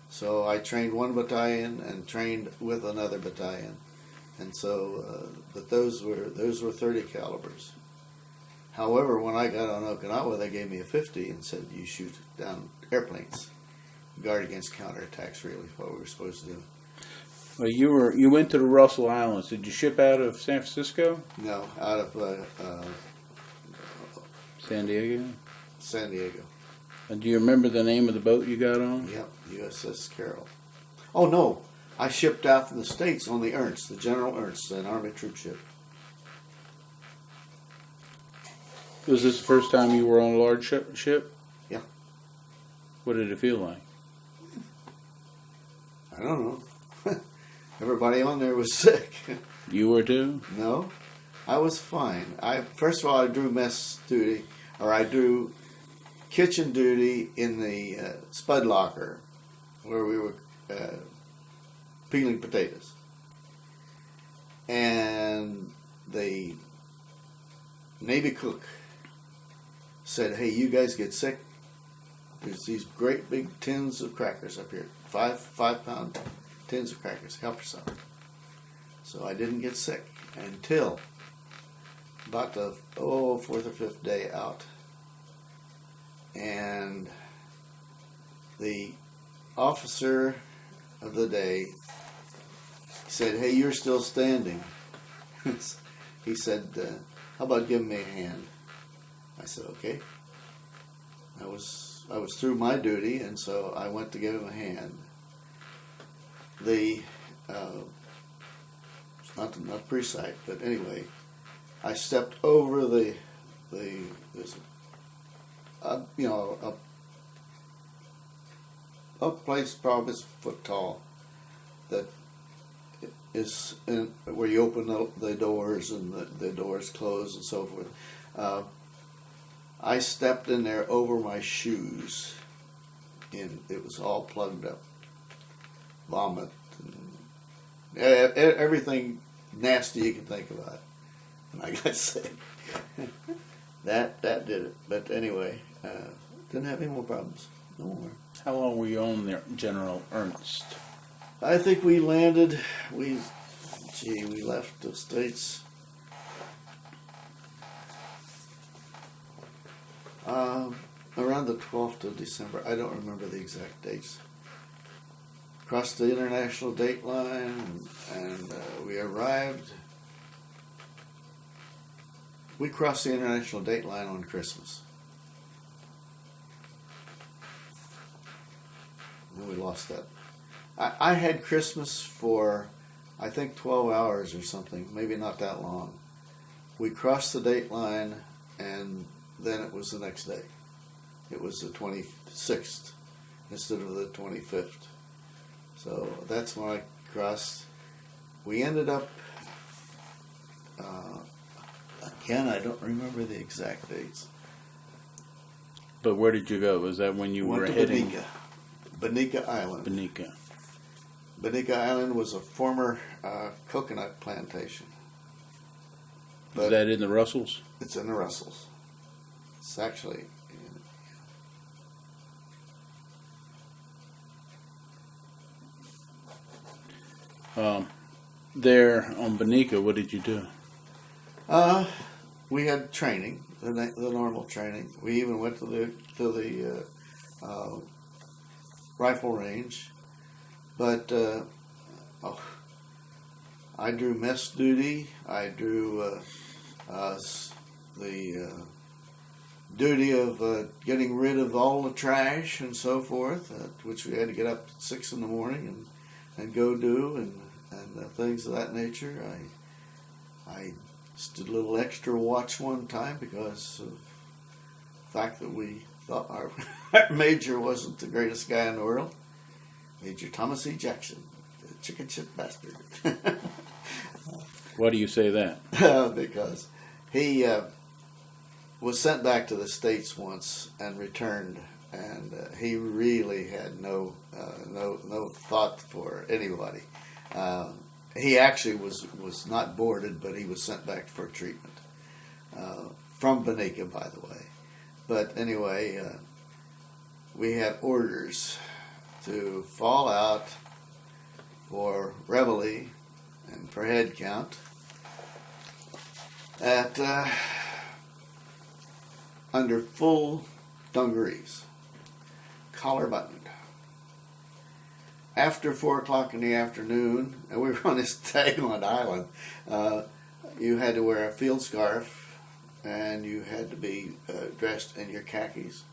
So I trained one battalion and trained with another battalion. And so, but those were 30 calibers. However, when I got on Okinawa, they gave me a 50 and said, you shoot down airplanes. Guard against counterattacks, really, is what we were supposed to do. Well, you went to the Russell Islands. Did you ship out of San Francisco? No, out of San Diego? San Diego. Do you remember the name of the boat you got on? Yep, USS Carroll. Oh, no. I shipped out from the States on the Ernst, the General Ernst, an Army troop ship. Was this the first time you were on a large ship? Yeah. What did it feel like? I don't know. Everybody on there was sick. You were too? No, I was fine. First of all, I drew mess duty, or I drew kitchen duty in the spud locker where we were peeling potatoes. And the Navy cook said, hey, you guys get sick, There's these great big tins of crackers up here, 5-pound tins of crackers. Help yourself. So I didn't get sick until about the fourth or fifth day out, and the officer of the day said, "Hey, you're still standing." He said, "How about giving me a hand?" I said, "Okay." I was through my duty, and so I went to give him a hand. It's not pre-sight, but anyway, I stepped over there's a place probably a foot tall that is where you open the doors and the doors close and so forth. I stepped in there over my shoes, and it was all plugged up. Vomit and everything nasty you can think about. And I got sick. that did it. But anyway, didn't have any more problems. No more. How long were you on there, General Ernst? I think we landed. We left the States. Around the 12th of December. I don't remember the exact dates. Crossed the international date line, and we arrived. We crossed the international date line on Christmas. And we lost that. I had Christmas for, I think, 12 hours or something, maybe not that long. We crossed the date line, and then it was the next day. It was the 26th instead of the 25th. So that's when I crossed. We ended up, again, I don't remember the exact dates. But where did you go? Was that when you were heading? Battn Island. Battn. Battn Island was a former coconut plantation. But Is that in the Russells? It's in the Russells. It's actually... There on Battn, what did you do? We had training, the normal training. We even went to the rifle range, but I drew mess duty. I drew the duty of getting rid of all the trash and so forth, which we had to get up at 6 in the morning and go do, and things of that nature. I just did a little extra watch one time because of the fact that we thought our major wasn't the greatest guy in the world. Major Thomas E. Jackson, the chicken shit bastard. Why do you say that? Because he was sent back to the States once and returned, and he really had no thought for anybody. He actually was not boarded, but he was sent back for treatment from Battn, by the way. But anyway, we had orders to fall out for reveille and for head count at under full dungarees, collar buttoned. After 4 o'clock in the afternoon, and we were on this tagline island, you had to wear a field scarf, and you had to be dressed in your khakis,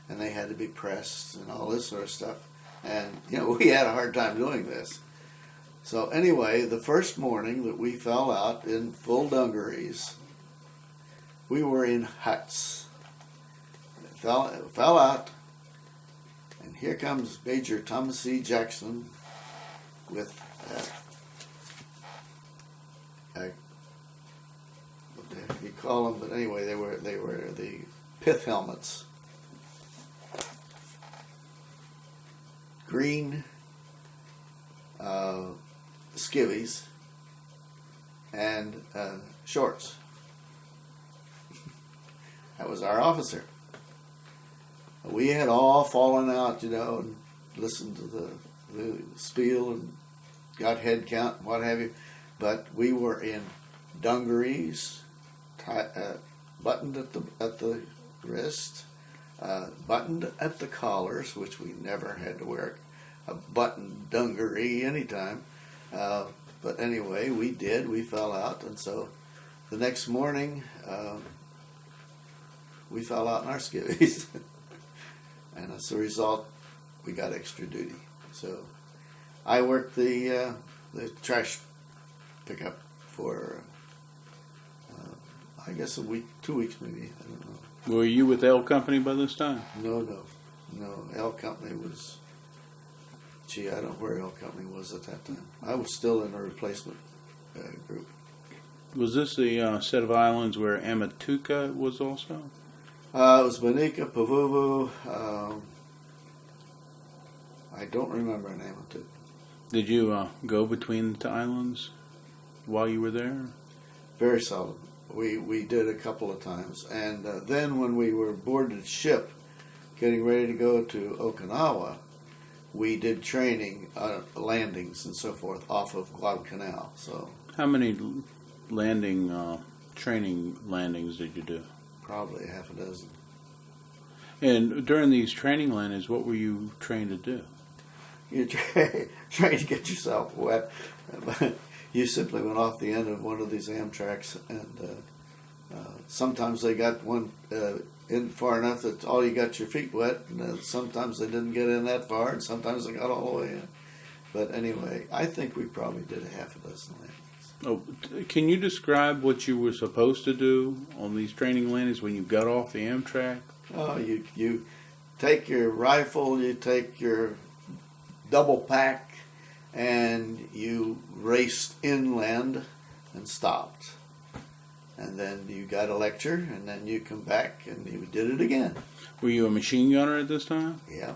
and they had to be pressed and all this sort of stuff. And, we had a hard time doing this. So anyway, the first morning that we fell out in full dungarees, we were in huts. Fell out. And here comes Major Thomas E. Jackson with what the heck do you call them? But anyway, they were the pith helmets, green skivvies, and shorts. That was our officer. We had all fallen out, and listened to the spiel and got head count and what have you. But we were in dungarees, buttoned at the wrist, buttoned at the collars, which we never had to wear a buttoned dungaree anytime. But anyway, we did. We fell out, and so the next morning we fell out in our skivvies, and as a result, we got extra duty. So I worked the trash pickup for I guess a week, 2 weeks maybe. I don't know. Were you with L Company by this time? No. L Company was. Gee, I don't know where L Company was at that time. I was still in a replacement group. Was this the set of islands where Amatuka was also? It was Bonica, Pavuvu. I don't remember an Amatuka. Did you go between the islands while you were there? Very seldom. We did a couple of times. And then when we were boarded ship, getting ready to go to Okinawa, we did training, landings and so forth off of Guadalcanal. So how many training landings did you do? Probably half a dozen. And during these training landings, what were you trained to do? You trying to get yourself wet. You simply went off the end of one of these Amtraks, and sometimes they got one in far enough that all you got your feet wet, and sometimes they didn't get in that far, and sometimes they got all the way in. But anyway, I think we probably did a half a dozen landings. Oh, can you describe what you were supposed to do on these training landings when you got off the Amtrak? Oh, you take your rifle, you take your double pack, and you raced inland and stopped. And then you got a lecture, and then you come back and you did it again. Were you a machine gunner at this time? Yeah.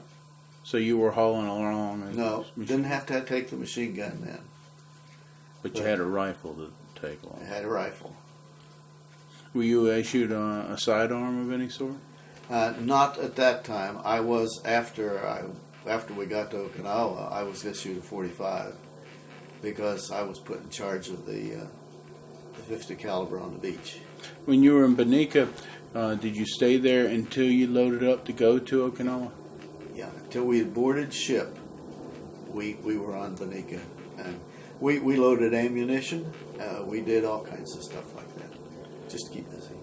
So you were hauling along? No, didn't have to take the machine gun then. But you had a rifle to take along? I had a rifle. Were you issued a sidearm of any sort? Not at that time. I was, after we got to Okinawa, I was issued a .45 because I was put in charge of the 50 caliber on the beach. When you were in Bonica, did you stay there until you loaded up to go to Okinawa? Yeah, until we had boarded ship, we were on Bonica, and we loaded ammunition. We did all kinds of stuff like that, just to keep busy.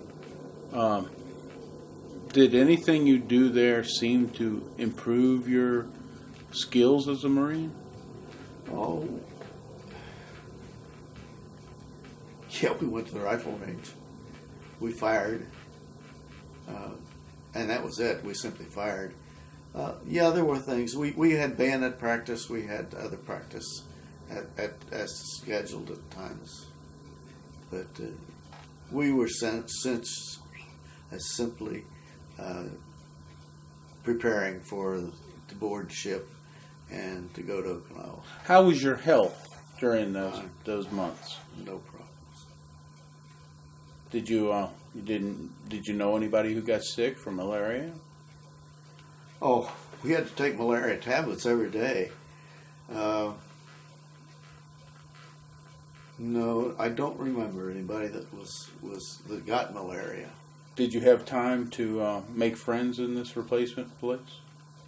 Did anything you do there seem to improve your skills as a Marine? Oh, yeah, we went to the rifle range. We fired, and that was it. We simply fired. Yeah, there were things. We had bayonet practice. We had other practice as scheduled at times. But we were since as simply preparing to board ship and to go to Okinawa. How was your health during those months? No problems. Did you did you know anybody who got sick from malaria? Oh, we had to take malaria tablets every day. No, I don't remember anybody that that got malaria. Did you have time to make friends in this replacement place?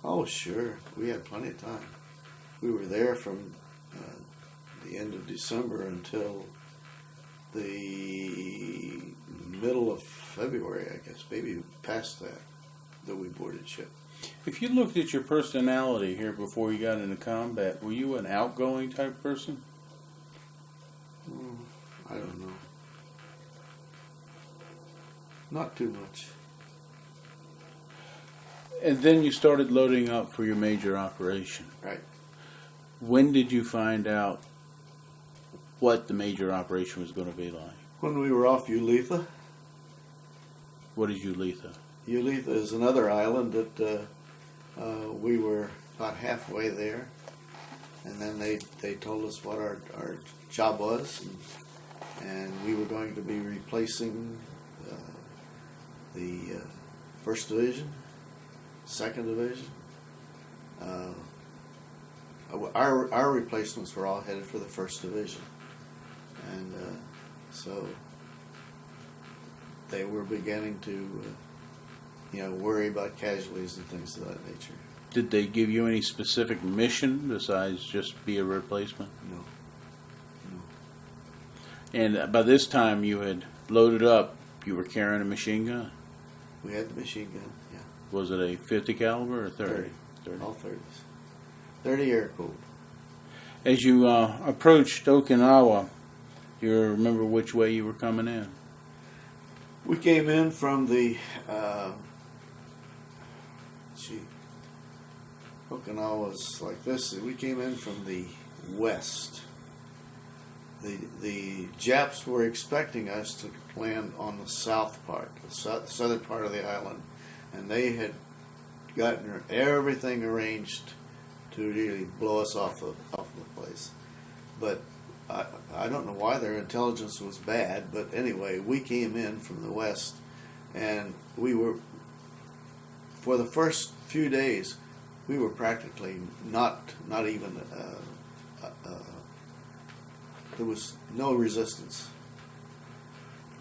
Oh, sure. We had plenty of time. We were there from the end of December until the middle of February, I guess, maybe past that we boarded ship. If you looked at your personality here before you got into combat, were you an outgoing type person? I don't know. Not too much. And then you started loading up for your major operation. Right. When did you find out what the major operation was going to be like? When we were off Uletha. What is Uletha? Uletha is another island that we were about halfway there, and then they told us what our job was, and we were going to be replacing the 1st Division. 2nd Division. Our replacements were all headed for the 1st Division, and so they were beginning to, worry about casualties and things of that nature. Did they give you any specific mission besides just be a replacement? No. And by this time you had loaded up. You were carrying a machine gun. We had the machine gun. Yeah. Was it a 50 caliber or 30? 30. All 30s. 30 air cooled. As you approached Okinawa, do you remember which way you were coming in? We came in from the Okinawa's like this. We came in from the west. The Japs were expecting us to land on the south part, the southern part of the island, and they had gotten everything arranged to really blow us off the place. But I don't know why their intelligence was bad, but anyway, we came in from the west, and we were, for the first few days, we were practically not even, there was no resistance.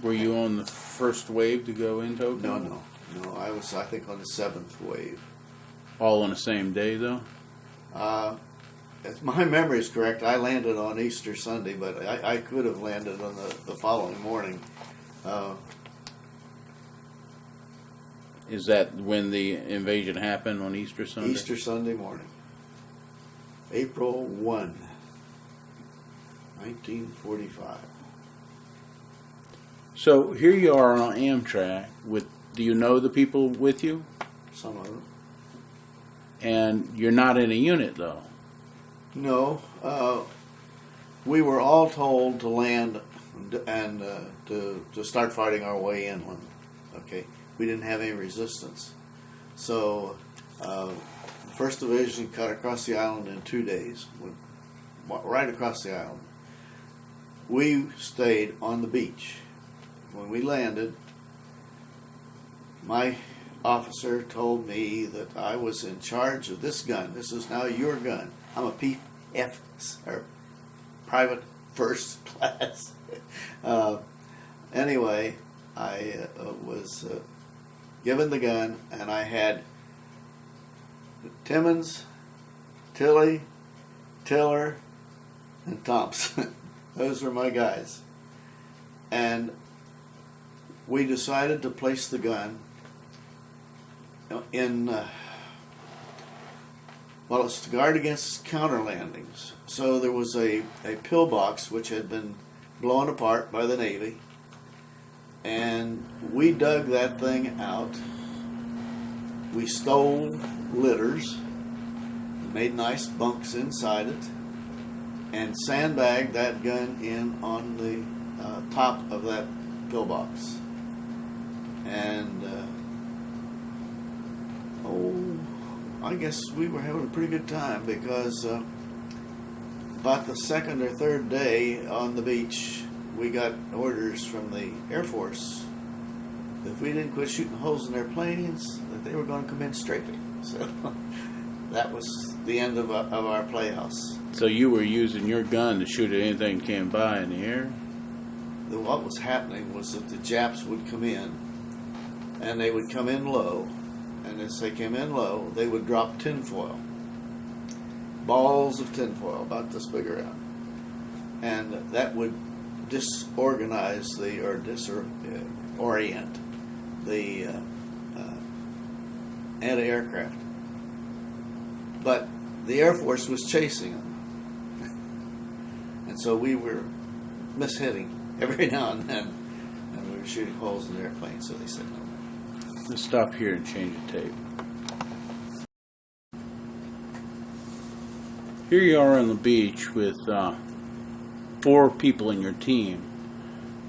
Were you on the first wave to go into Okinawa? No, I was, I think, on the 7th wave. All on the same day, though? If my memory is correct, I landed on Easter Sunday, but I could have landed on the following morning. Is that when the invasion happened, on Easter Sunday? Easter Sunday morning. April 1, 1945. So here you are on Amtrak with, do you know the people with you? Some of them. And you're not in a unit, though. No, we were all told to land and to start fighting our way inland. Okay, we didn't have any resistance, so the 1st Division cut across the island in 2 days, right across the island. We stayed on the beach. When we landed, my officer told me that I was in charge of this gun. This is now your gun. I'm a PF, or private first class. Anyway, I was given the gun, and I had Timmins, Tilly, Tiller, and Thompson. Those were my guys. And we decided to place the gun in, well, it's to guard against counter landings. So there was a pillbox which had been blown apart by the Navy, and we dug that thing out. We stole litters, made nice bunks inside it, and sandbagged that gun in on the top of that pillbox. And I guess we were having a pretty good time, because about the 2nd or 3rd day on the beach, we got orders from the Air Force that if we didn't quit shooting holes in their planes, that they were going to come in strafing. So that was the end of our playhouse. So you were using your gun to shoot at anything that came by in the air? What was happening was that the Japs would come in, and they would come in low, and as they came in low, they would drop tinfoil. Balls of tinfoil, about this big around. And that would disorganize disorient the anti-aircraft. But the Air Force was chasing them. And so we were mishitting every now and then, and we were shooting holes in the airplane, so they said no. Let's stop here and change the tape. Here you are on the beach with 4 people in your team.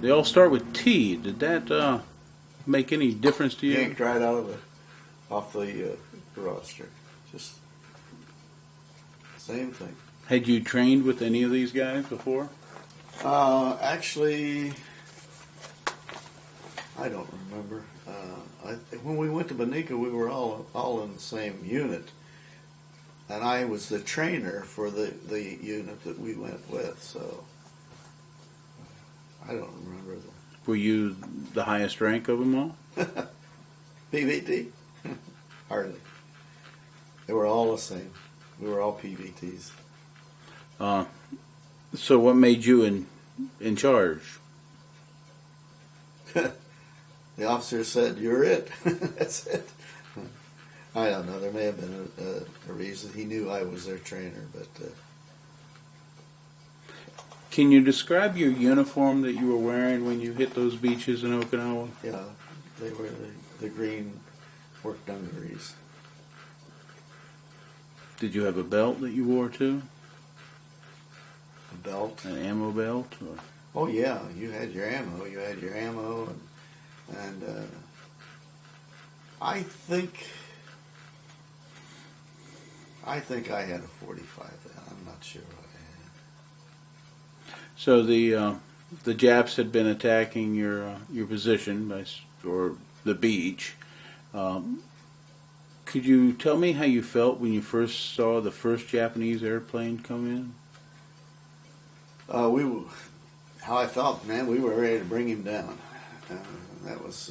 They all start with T. Did that make any difference to you? Yanked right off the roster. Just same thing. Had you trained with any of these guys before? Actually, I don't remember. when we went to Banika, we were all in the same unit, and I was the trainer for the unit that we went with. So I don't remember Were you the highest rank of them all? PVT. Hardly. They were all the same. We were all PVTs. So what made you in charge? The officer said, "You're it." That's it. I don't know. There may have been a reason. He knew I was their trainer, but. Can you describe your uniform that you were wearing when you hit those beaches in Okinawa? Yeah, they were the green work dungarees. Did you have a belt that you wore too? A belt? An ammo belt? Or? Oh yeah, you had your ammo. You had your ammo, and I think I had a 45 then. I'm not sure what I had. So the Japs had been attacking your position or the beach. Could you tell me how you felt when you first saw the first Japanese airplane come in? How I felt, man. We were ready to bring him down. That was,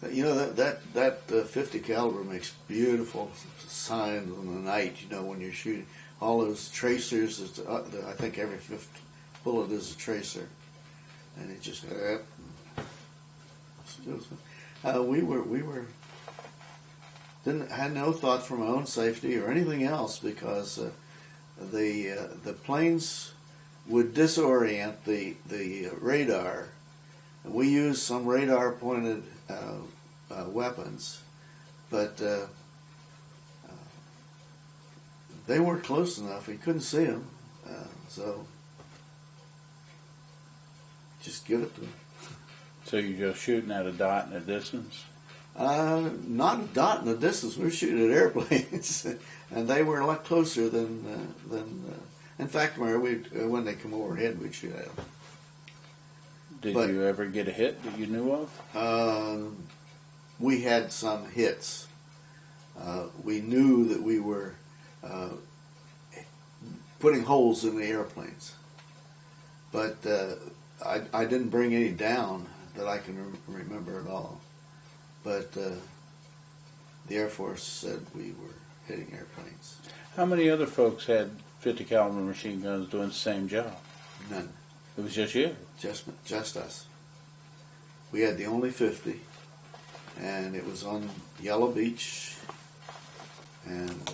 that 50 caliber makes beautiful signs in the night. You know, when you're shooting all those tracers. I think every fifth bullet is a tracer, and it just. We had no thought for my own safety or anything else because the planes would disorient the radar. We used some radar pointed weapons, but they weren't close enough. We couldn't see them, so just give it to them. So you're just shooting at a dot in a distance? Not a dot in the distance. We were shooting at airplanes, and they were a lot closer than. In fact, when they come overhead, we'd shoot at them. Did you ever get a hit that you knew of? We had some hits. We knew that we were putting holes in the airplanes, but I didn't bring any down that I can remember at all. But the Air Force said we were hitting airplanes. How many other folks had 50 caliber machine guns doing the same job? None. It was just you? Just us. We had the only 50, and it was on Yellow Beach, and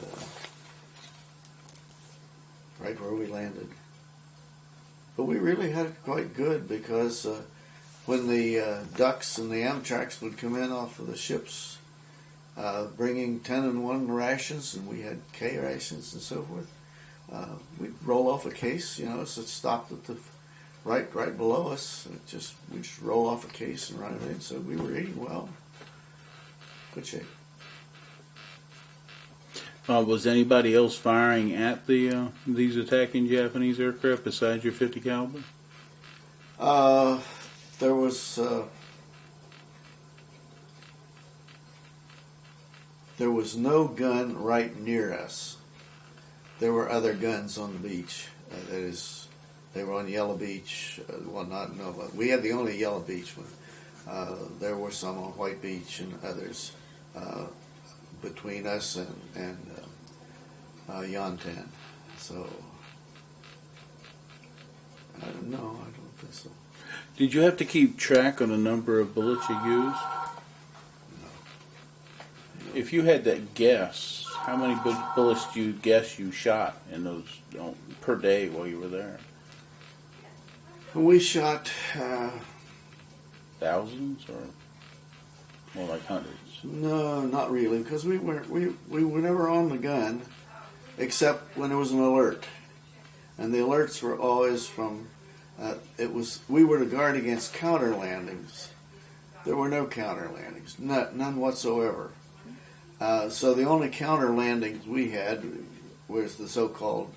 right where we landed. But we really had it quite good because when the ducks and the Amtraks would come in off of the ships, bringing 10 and 1 rations, and we had K rations and so forth, we'd roll off a case, so it stopped at the right below us. We just roll off a case and run it in. So we were eating well. Good shape. Was anybody else firing at these attacking Japanese aircraft besides your 50 caliber? There was no gun right near us. There were other guns on the beach. That is, they were on Yellow Beach. We had the only Yellow Beach one. There were some on White Beach and others between us and Yantan. So I don't know. I don't think so. Did you have to keep track on the number of bullets you used? No. If you had that guess, how many bullets do you guess you shot in those per day while you were there? We shot thousands or more like hundreds? No, not really, because we were never on the gun, except when there was an alert, and the alerts were always from. We were to guard against counter landings. There were no counter landings, none whatsoever. So the only counter landings we had was the so-called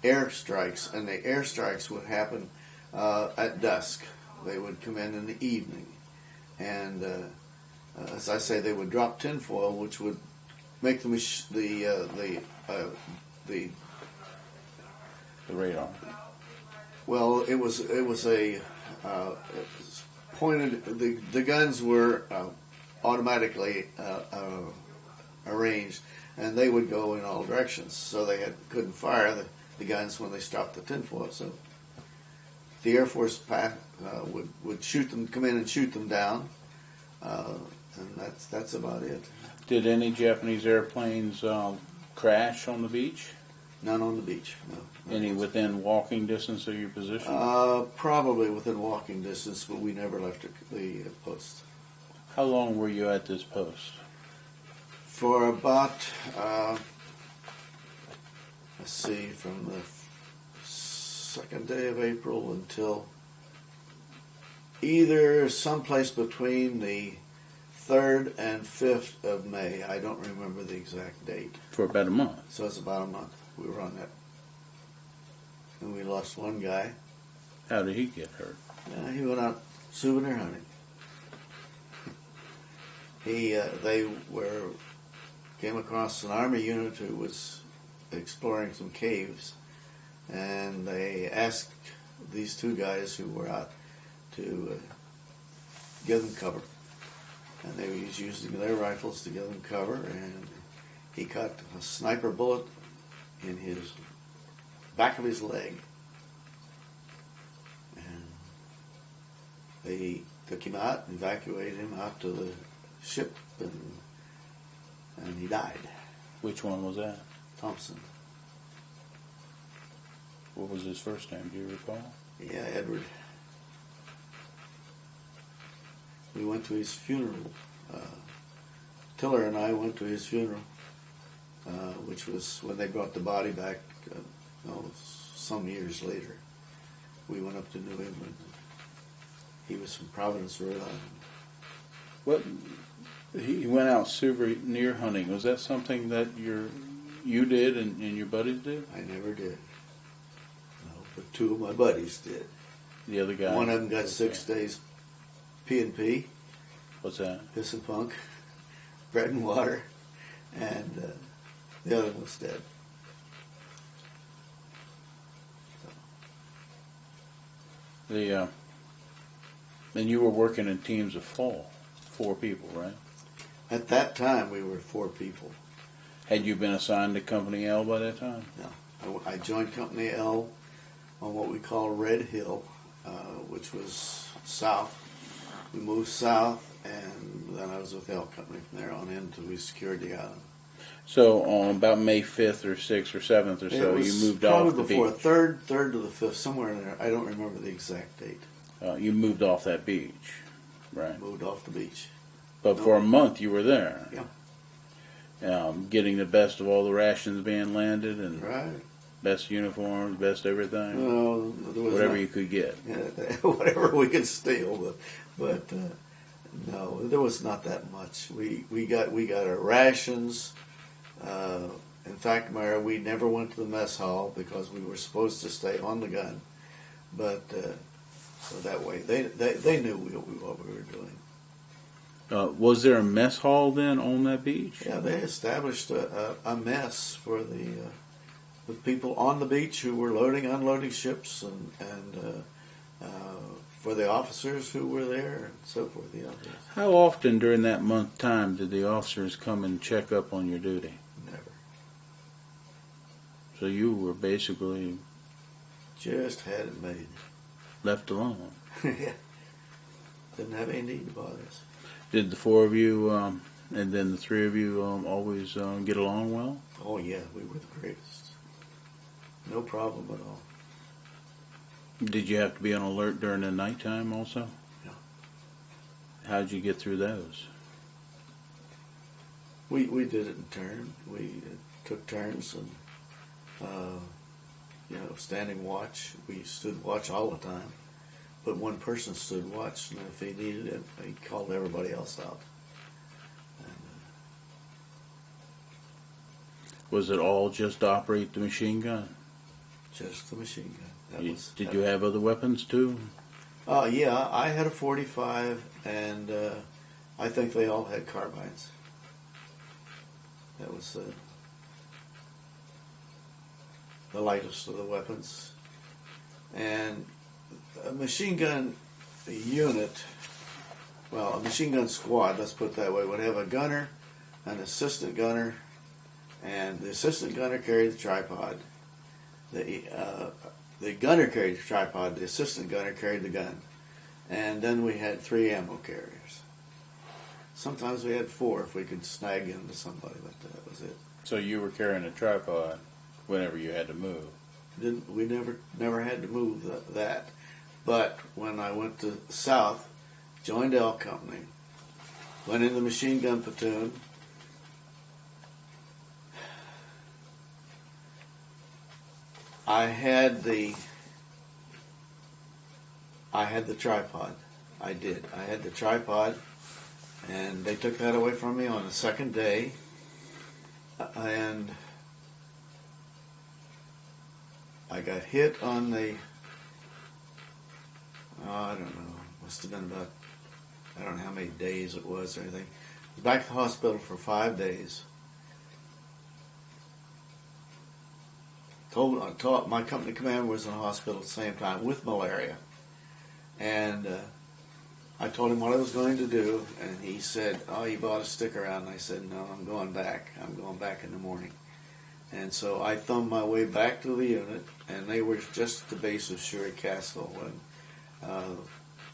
airstrikes, and the airstrikes would happen at dusk. They would come in the evening, and as I say, they would drop tinfoil, which would make the radar. well, it was a pointed. The guns were automatically arranged, and they would go in all directions. So they couldn't fire the guns when they stopped the tinfoil. So the Air Force would shoot them, come in and shoot them down, and that's about it. Did any Japanese airplanes crash on the beach? None on the beach. No. Any within walking distance of your position? Probably within walking distance, but we never left the post. How long were you at this post? For about, let's see, from the second day of April until either someplace between the 3rd and 5th of May. I don't remember the exact date. For about a month. So it's about a month we were on that. And we lost one guy. How did he get hurt? He went out souvenir hunting. They came across an Army unit who was exploring some caves, and they asked these two guys who were out to give them cover. And they was using their rifles to give them cover, and he caught a sniper bullet in his back of his leg. And they took him out, evacuated him out to the ship, and he died. Which one was that? Thompson. What was his first name? Do you recall? Yeah, Edward. We went to his funeral. Tiller and I went to his funeral, which was when they brought the body back some years later. We went up to New England. He was from Providence, Rhode Island. What? He went out souvenir hunting. Was that something that you did and your buddies did? I never did. No, but two of my buddies did. The other guy? One of them got 6 days P&P. What's that? Piss and punk, bread and water, and the other one was dead. And you were working in teams of 4 people, right? At that time, we were 4 people. Had you been assigned to Company L by that time? No, I joined Company L on what we call Red Hill, which was south. We moved south, and then I was with L Company from there on in until we secured the island. So on about May 5th or 6th or 7th or so, you moved off the before beach. third to the 5th, somewhere in there. I don't remember the exact date. You moved off that beach, right? Moved off the beach. But for a month you were there. Yeah. Getting the best of all the rations being landed and Right. best uniforms, best everything. Well, there was whatever you could get. Yeah, whatever we could steal, but no, there was not that much. We got our rations. In fact, Myra, we never went to the mess hall because we were supposed to stay on the gun. But so that way, they knew what we were doing. Was there a mess hall then on that beach? Yeah, they established a mess for the people on the beach who were loading, unloading ships, and for the officers who were there, and so forth. Yeah. How often during that month time did the officers come and check up on your duty? Never. So you were basically Just had it made. left alone. Yeah. Didn't have any need to bother us. Did the 4 of you and then the 3 of you always get along well? Oh yeah, we were the greatest. No problem at all. Did you have to be on alert during the nighttime also? Yeah. How did you get through those? We did it in turn. We took turns and standing watch. We stood watch all the time, but one person stood watch, and if he needed it, he called everybody else out. Was it all just to operate the machine gun? Just the machine gun. Did you have other weapons too? Yeah, I had a .45, and I think they all had carbines. That was the lightest of the weapons. And a machine gun unit, well, a machine gun squad, let's put it that way, would have a gunner, an assistant gunner, and the assistant gunner carried the tripod. The gunner carried the tripod, the assistant gunner carried the gun. And then we had 3 ammo carriers. Sometimes we had 4 if we could snag into somebody, but that was it. So you were carrying a tripod whenever you had to move. We never had to move that. But when I went to the South, joined L Company, went in the machine gun platoon, I had the tripod. I did. I had the tripod, and they took that away from me on the second day, and I got hit on the, I don't know, must have been about, I don't know how many days it was or anything. I was back at the hospital for 5 days. My company commander was in the hospital at the same time with malaria. And I told him what I was going to do, and he said, "Oh, you bought a stick around." And I said, "No, I'm going back. I'm going back in the morning." And so I thumbed my way back to the unit, and they were just at the base of Shuri Castle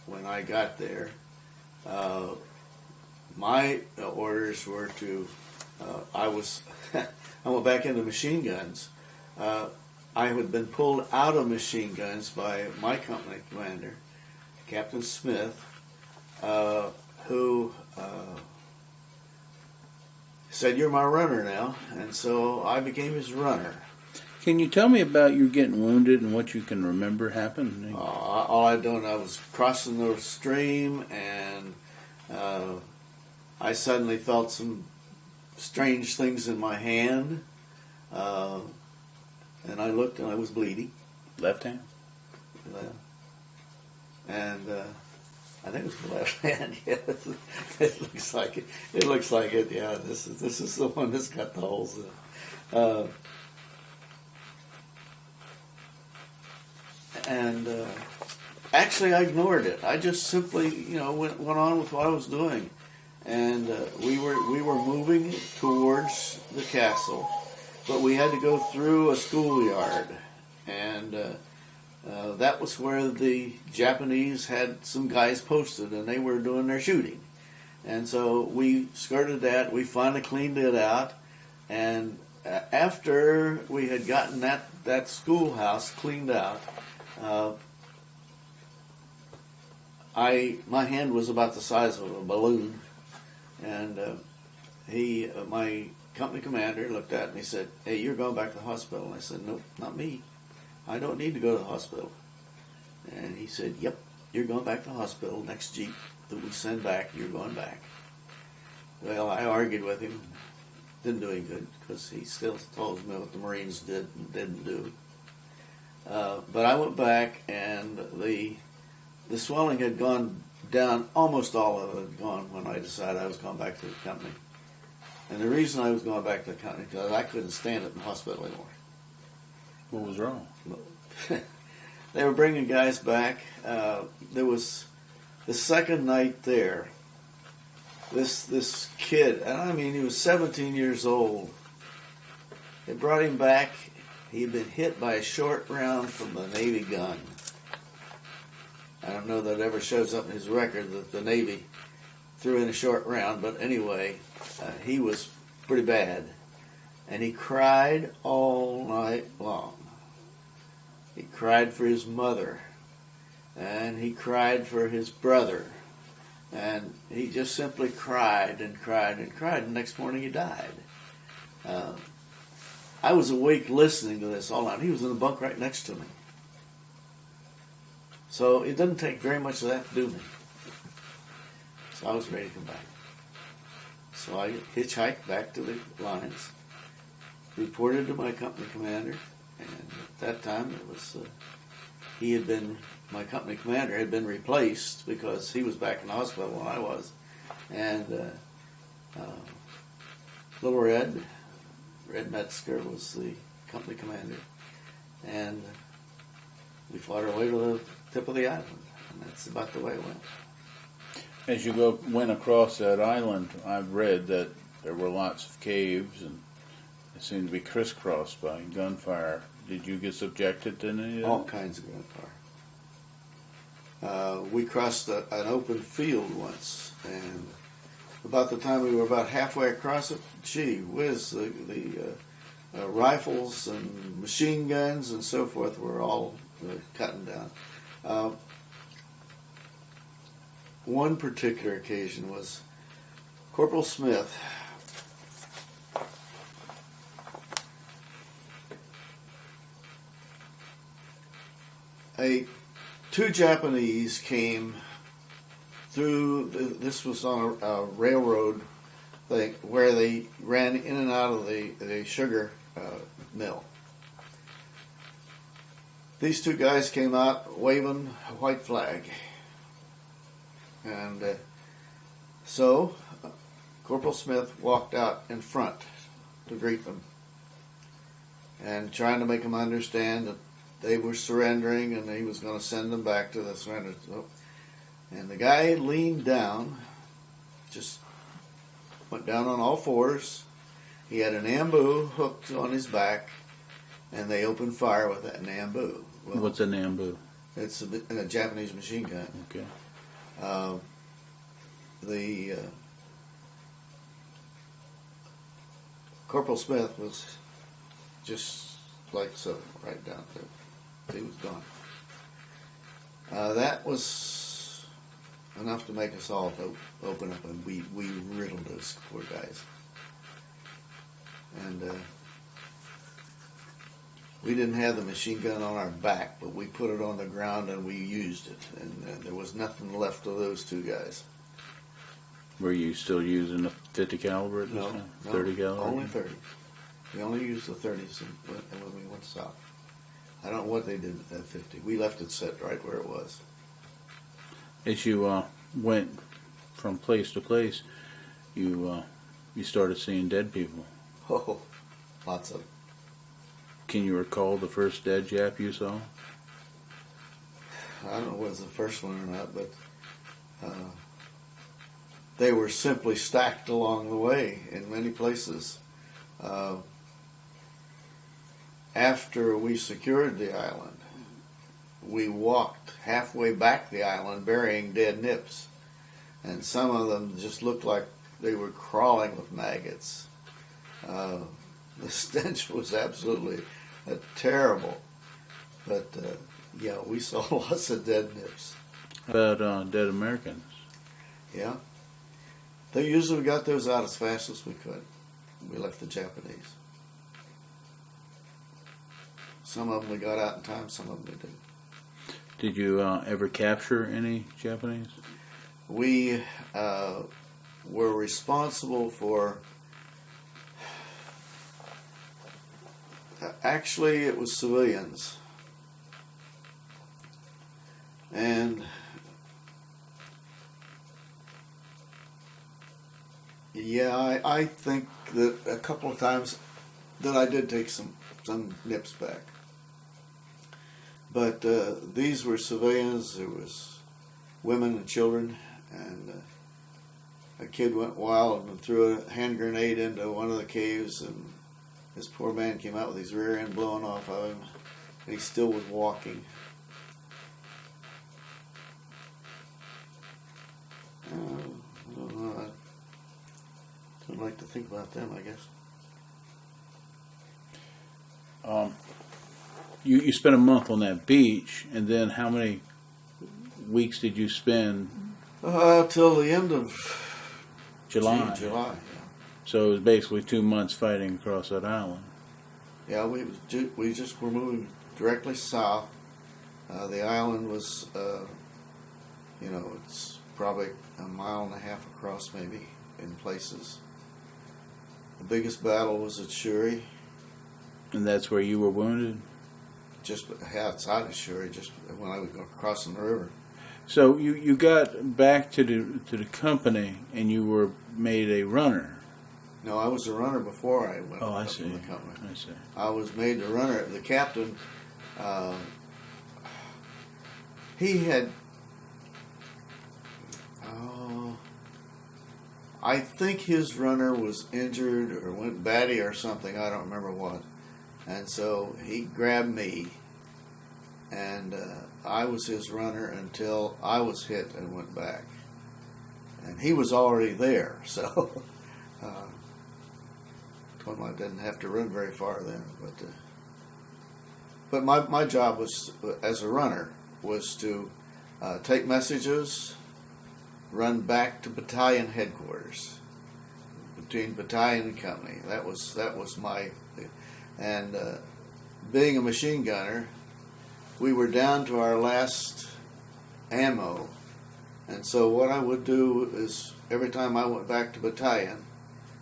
when I got there. My orders were to, I went back into machine guns. I had been pulled out of machine guns by my company commander, Captain Smith, who said, "You're my runner now," and so I became his runner. Can you tell me about you getting wounded and what you can remember happened? All I'd done, I was crossing the stream, and I suddenly felt some strange things in my hand, and I looked, and I was bleeding. Left hand? And I think it was the left hand. Yeah, it looks like it. It looks like it. Yeah, this is the one that's got the holes in it. And actually, I ignored it. I just simply, went on with what I was doing. And we were moving towards the castle, but we had to go through a schoolyard, and that was where the Japanese had some guys posted, and they were doing their shooting. And so we skirted that. We finally cleaned it out, and after we had gotten that schoolhouse cleaned out, my hand was about the size of a balloon, and my company commander looked at me and he said, "Hey, you're going back to the hospital." And I said, "Nope, not me. I don't need to go to the hospital." And he said, "Yep, you're going back to the hospital. Next Jeep that we send back, you're going back." Well, I argued with him. Didn't do any good, because he still told me what the Marines did and didn't do. But I went back, and the swelling had gone down. Almost all of it had gone when I decided I was going back to the company. And the reason I was going back to the company, because I couldn't stand it in the hospital anymore. What was wrong? They were bringing guys back. There was the second night there. This kid, and I mean, he was 17 years old. They brought him back. He had been hit by a short round from a Navy gun. I don't know that it ever shows up in his record that the Navy threw in a short round, but anyway, he was pretty bad. And he cried all night long. He cried for his mother, and he cried for his brother, and he just simply cried and cried and cried, and the next morning he died. I was awake listening to this all night. He was in the bunk right next to me. So it doesn't take very much of that to do me. So I was ready to come back. So I hitchhiked back to the lines, reported to my company commander, and at that time it was, my company commander had been replaced because he was back in the hospital when I was. And Little Red Metzger was the company commander, and we fought our way to the tip of the island, and that's about the way it went. As you went across that island, I've read that there were lots of caves and it seemed to be crisscrossed by gunfire. Did you get subjected to any of that? All kinds of gunfire. We crossed an open field once, and about the time we were about halfway across it, gee whiz, the rifles and machine guns and so forth were all cutting down. One particular occasion was Corporal Smith two Japanese came through. This was on a railroad thing where they ran in and out of the sugar mill. These two guys came out waving a white flag, and so Corporal Smith walked out in front to greet them, and trying to make them understand that they were surrendering and he was going to send them back to the surrender. And the guy leaned down, just went down on all fours. He had an Nambu hooked on his back, and they opened fire with that Nambu. Well, what's a Nambu? It's a Japanese machine gun. Okay. The Corporal Smith was just like so, right down there. He was gone. That was enough to make us all open up, and we riddled those poor guys. And we didn't have the machine gun on our back, but we put it on the ground and we used it. And there was nothing left of those two guys. Were you still using a 50 caliber at this time? 30 caliber? Only 30. We only used the 30s when we went south. I don't know what they did at 50. We left it set right where it was. As you went from place to place, you started seeing dead people. Oh, lots of them. Can you recall the first dead Jap you saw? I don't know if it was the first one or not, but they were simply stacked along the way in many places. After we secured the island, we walked halfway back the island burying dead nips, and some of them just looked like they were crawling with maggots. The stench was absolutely terrible, but yeah, we saw lots of dead nips. How about dead Americans? Yeah, they usually got those out as fast as we could. We left the Japanese. Some of them we got out in time, some of them we didn't. Did you ever capture any Japanese? We were responsible for, actually it was civilians. And yeah, I think that a couple of times that I did take some nips back. But these were civilians. There was women and children, and a kid went wild and threw a hand grenade into one of the caves, and this poor man came out with his rear end blowing off of him, and he still was walking. I don't know. I don't like to think about them, I guess. You spent a month on that beach, and then how many weeks did you spend? Till the end of July. July. Yeah. So it was basically 2 months fighting across that island. Yeah, we just were moving directly south. The island was, it's probably a mile and a half across, maybe in places. The biggest battle was at Shuri. And that's where you were wounded? Just outside of Shuri, just when I was crossing the river. So you got back to the company and you were made a runner. No, I was a runner before I went Oh, I up see. in the company. I see. I was made a runner. The captain, he had, I think his runner was injured or went batty or something. I don't remember what. And so he grabbed me, and I was his runner until I was hit and went back. And he was already there, so told him I didn't have to run very far then. But my job was, as a runner, was to take messages, run back to battalion headquarters, between battalion and company. That was my, and being a machine gunner, we were down to our last ammo, and so what I would do is every time I went back to battalion,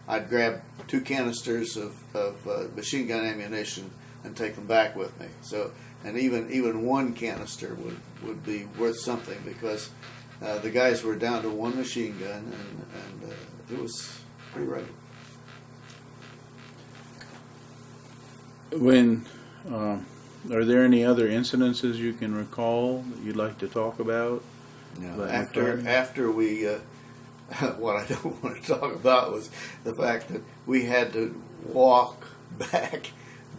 I'd grab 2 canisters of machine gun ammunition and take them back with me. So, and even 1 canister would be worth something, because the guys were down to 1 machine gun, and it was pretty rugged. When are there any other incidences you can recall that you'd like to talk about? No, after we, what I don't want to talk about was the fact that we had to walk back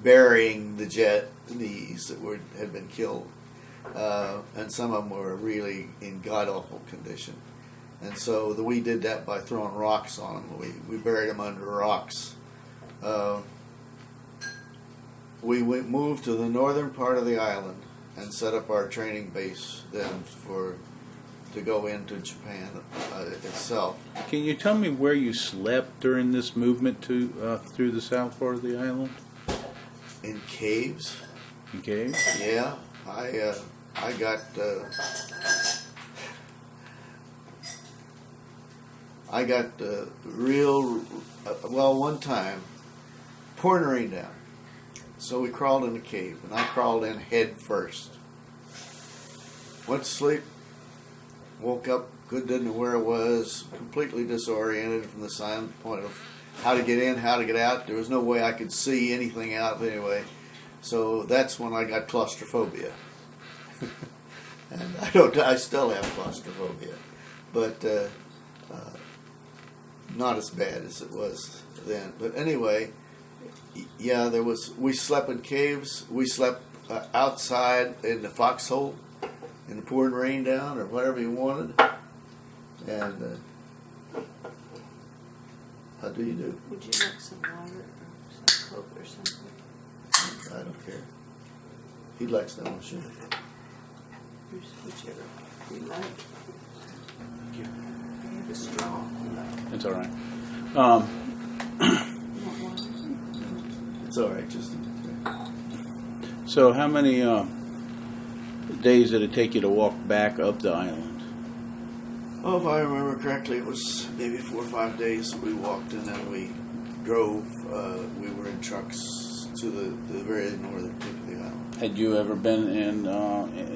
burying the Japanese that had been killed, and some of them were really in god-awful condition. And so we did that by throwing rocks on them. We buried them under rocks. We moved to the northern part of the island and set up our training base then to go into Japan itself. Can you tell me where you slept during this movement through the south part of the island? In caves. In caves? Yeah, I got one time pouring rain down. So we crawled in a cave, and I crawled in head first. Went to sleep, woke up, didn't know where I was, completely disoriented from the standpoint of how to get in, how to get out. There was no way I could see anything out anyway. So that's when I got claustrophobia. And I still have claustrophobia, but not as bad as it was then. But anyway, yeah, we slept in caves. We slept outside in the foxhole, in the pouring rain down, or whatever you wanted. And how do you do? Would you like some water or some Coke or something? I don't care. He likes that one, sure. Whichever you like. I have a straw. It's all right. You want water? It's all right, just. So how many days did it take you to walk back up the island? Oh, if I remember correctly, it was maybe 4 or 5 days we walked, and then we drove. We were in trucks to the very northern tip of the island. Had you ever been in,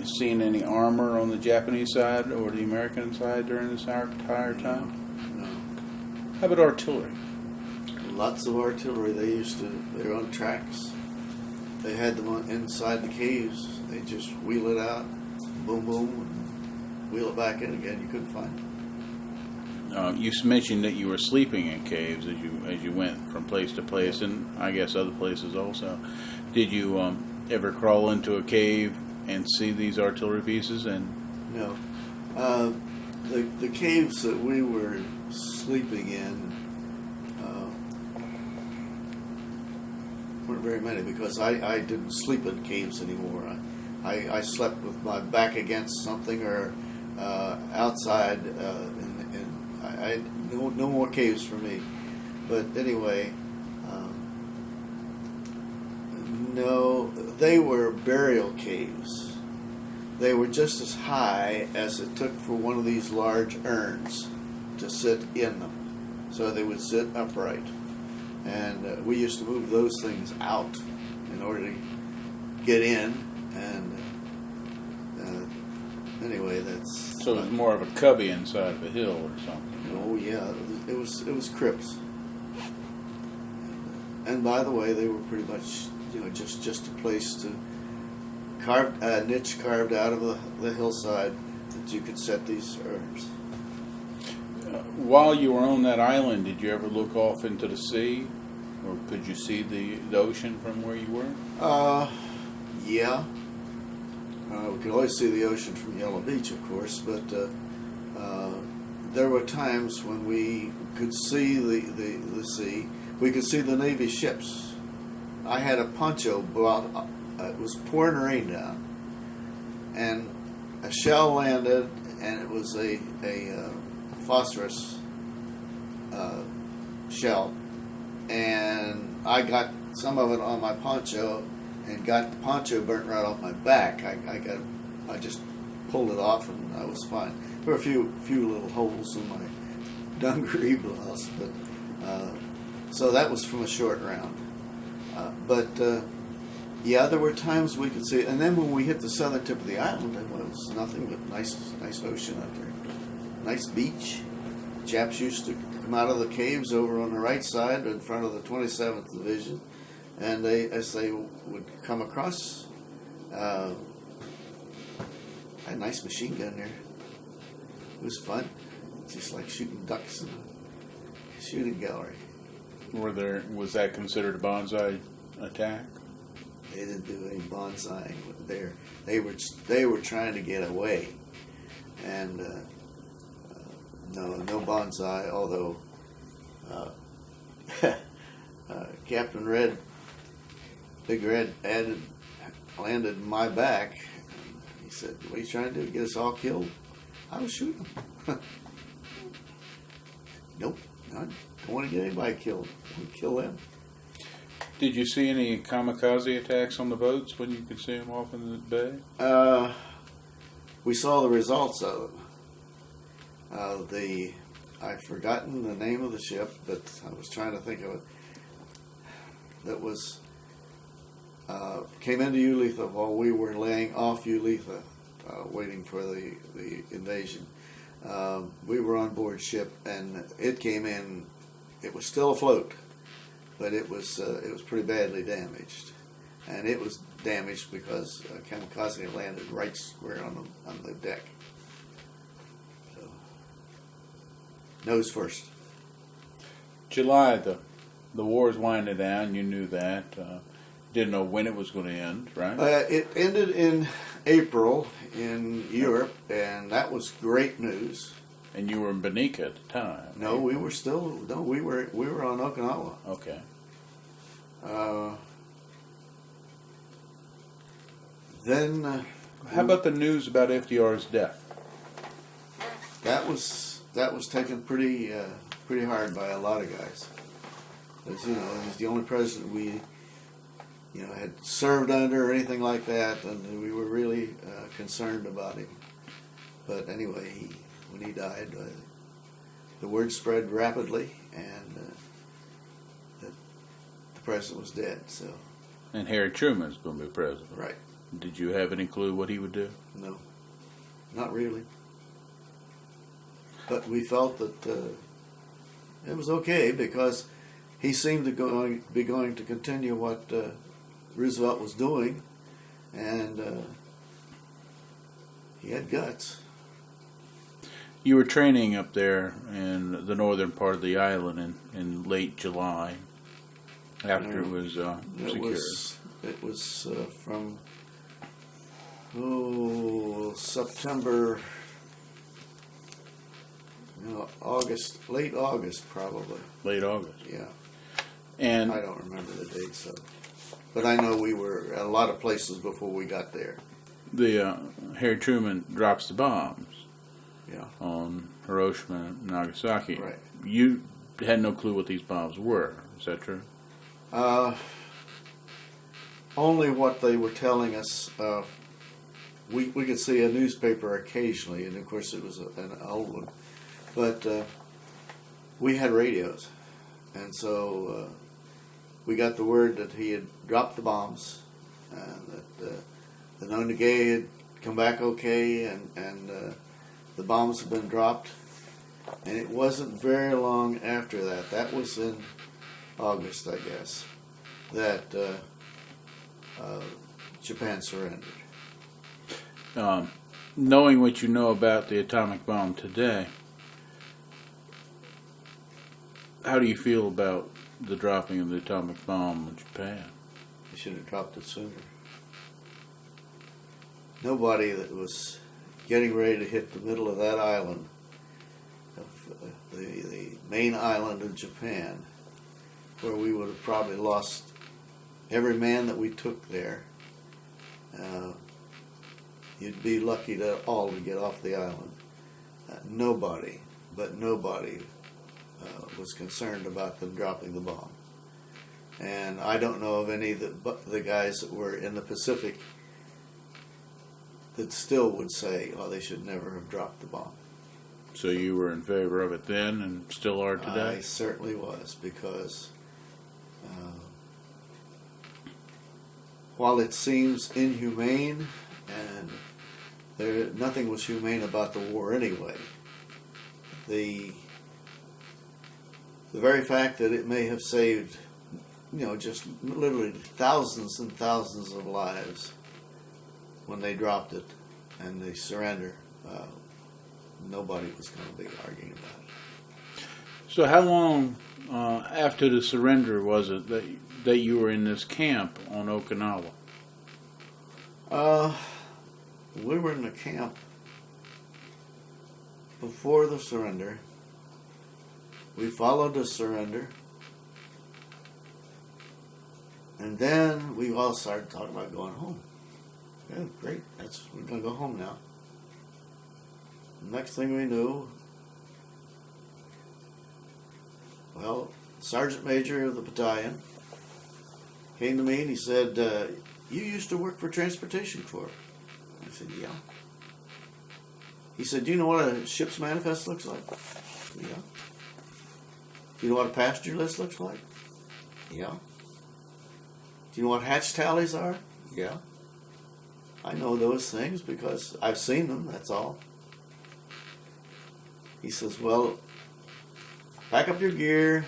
seen any armor on the Japanese side or the American side during this entire time? No. How about artillery? Lots of artillery. They were on tracks. They had them inside the caves. They just wheel it out, boom, boom, and wheel it back in again. You couldn't find it. You mentioned that you were sleeping in caves as you went from place to place, and I guess other places also. Did you ever crawl into a cave and see these artillery pieces? And no, the caves that we were sleeping in weren't very many, because I didn't sleep in caves anymore. I slept with my back against something or outside. No more caves for me. But anyway, no, they were burial caves. They were just as high as it took for one of these large urns to sit in them. So they would sit upright. And we used to move those things out in order to get in. And anyway, that's. So it was more of a cubby inside of a hill or something. Oh yeah, it was crypts. And by the way, they were pretty much, just a place to carve a niche carved out of the hillside that you could set these herbs. While you were on that island, did you ever look off into the sea, or could you see the ocean from where you were? Yeah. We could always see the ocean from Yellow Beach, of course, but there were times when we could see the sea. We could see the Navy ships. I had a poncho brought. It was pouring rain down, and a shell landed, and it was a phosphorus shell, and I got some of it on my poncho, and got the poncho burnt right off my back. I just pulled it off, and I was fine. There were a few little holes in my dungaree blouse, but so that was from a short round. Yeah, there were times we could see it. And then when we hit the southern tip of the island, it was nothing but nice ocean out there. Nice beach. Japs used to come out of the caves over on the right side in front of the 27th Division. And as they would come across, I had a nice machine gun there. It was fun. Just like shooting ducks in a shooting gallery. Was that considered a bonsai attack? They didn't do any bonsaiing there. They were trying to get away, and no bonsai. Although Captain Red, Big Red, landed in my back. He said, "What are you trying to do? Get us all killed?" I was shooting them. Nope, I don't want to get anybody killed. I want to kill them. Did you see any kamikaze attacks on the boats when you could see them off in the bay? We saw the results of them. I've forgotten the name of the ship, but I was trying to think of it. That was came into Uletha while we were laying off Uletha, waiting for the invasion. We were on board ship, and it came in. It was still afloat, but it was pretty badly damaged, and it was damaged because kamikaze landed right square on the deck. So, nose first. July, the war's winding down. You knew that. Didn't know when it was going to end, right? It ended in April in Europe, and that was great news. And you were in Battn at the time. No, we were on Okinawa. Okay. Then how about the news about FDR's death? That was taken pretty hard by a lot of guys. Because he was the only president we had served under or anything like that, and we were really concerned about him. But anyway, when he died, the word spread rapidly, and that the president was dead. So. And Harry Truman's going to be president. Right. Did you have any clue what he would do? No, not really. But we felt that it was okay because he seemed to be going to continue what Roosevelt was doing, and he had guts. You were training up there in the northern part of the island in late July, after it was secured. It was from September, August, late August probably. Late August. Yeah. And I don't remember the date, but I know we were at a lot of places before we got there. The Harry Truman drops the bombs. Yeah. On Hiroshima and Nagasaki. Right. You had no clue what these bombs were. Is that true? Only what they were telling us. We could see a newspaper occasionally, and of course it was an old one. But we had radios, and so we got the word that he had dropped the bombs, and that the Nonagay had come back okay, and the bombs have been dropped. And it wasn't very long after that. That was in August, I guess, that Japan surrendered. Knowing what you know about the atomic bomb today, how do you feel about the dropping of the atomic bomb in Japan? They should have dropped it sooner. Nobody that was getting ready to hit the middle of that island, the main island of Japan, where we would have probably lost every man that we took there. You'd be lucky to get off the island. Nobody was concerned about them dropping the bomb. And I don't know of any but the guys that were in the Pacific that still would say, oh, they should never have dropped the bomb. So you were in favor of it then and still are today? I certainly was, because while it seems inhumane, and nothing was humane about the war anyway, the very fact that it may have saved, just literally thousands and thousands of lives when they dropped it and they surrender, nobody was going to be arguing about it. So how long after the surrender was it that you were in this camp on Okinawa? We were in the camp before the surrender. We followed the surrender. And then we all started talking about going home. Yeah, great. We're going to go home now. Next thing we knew, Sergeant Major of the battalion came to me and he said, you used to work for Transportation Corp. I said, yeah. He said, do you know what a ship's manifest looks like? Yeah. Do you know what a passenger list looks like? Yeah. Do you know what hatch tallies are? Yeah. I know those things because I've seen them, that's all. He says, well, pack up your gear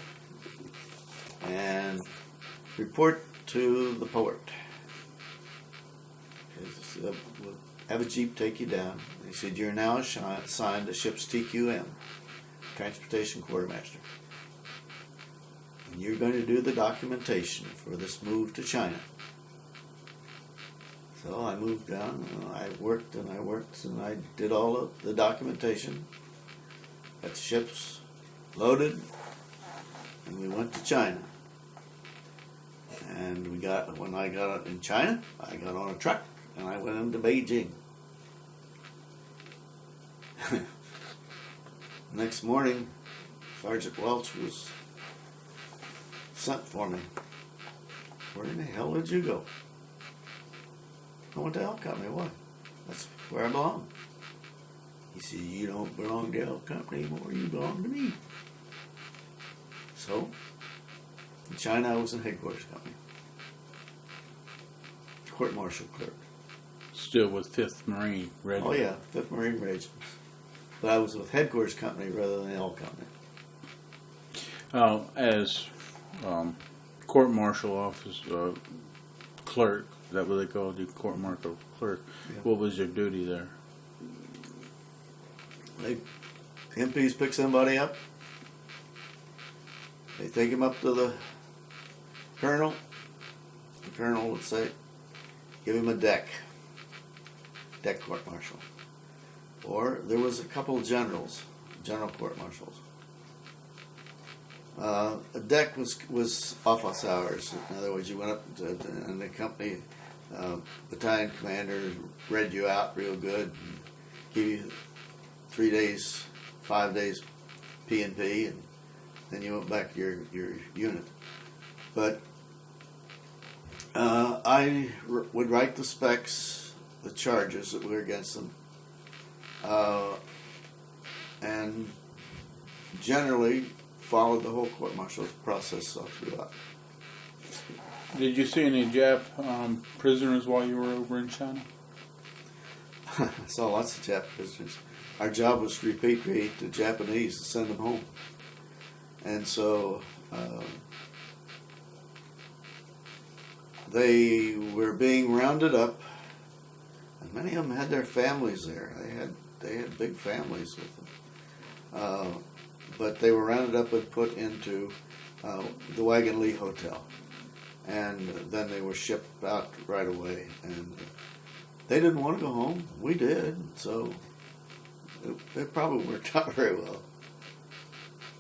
and report to the port. We'll have a jeep take you down. He said, you're now assigned to ship's TQM, Transportation Quartermaster. And you're going to do the documentation for this move to China. So I moved down, and I worked, and I did all of the documentation. Got the ships loaded, and we went to China. And when I got in China, I got on a truck, and I went into Beijing. Next morning, Sergeant Welch was sent for me. Where in the hell did you go? I went to L Company. Why? That's where I belong. He said, you don't belong to L Company anymore, you belong to me. So, in China, I was in headquarters company. Court martial clerk. Still with 5th Marine Regiment? Oh yeah, 5th Marine Regiment. But I was with headquarters company rather than L Company. As court martial office clerk, is that what they call you, court martial clerk? Yeah. What was your duty there? MPs pick somebody up. They take him up to the colonel. The colonel would say, give him a deck court martial. Or there was a couple of general court marshals. A deck was office hours. In other words, you went up and the company battalion commander read you out real good, and give you 3 days, 5 days P&P, and then you went back to your unit. But I would write the specs, the charges that were against them, and generally followed the whole court-martial process all throughout. Did you see any Jap prisoners while you were over in China? saw lots of Jap visitors. Our job was to repatriate the Japanese and send them home. And so they were being rounded up, and many of them had their families there. They had big families with them. But they were rounded up and put into the Wagon Lee Hotel. And then they were shipped out right away. And they didn't want to go home. We did. So it probably worked out very well.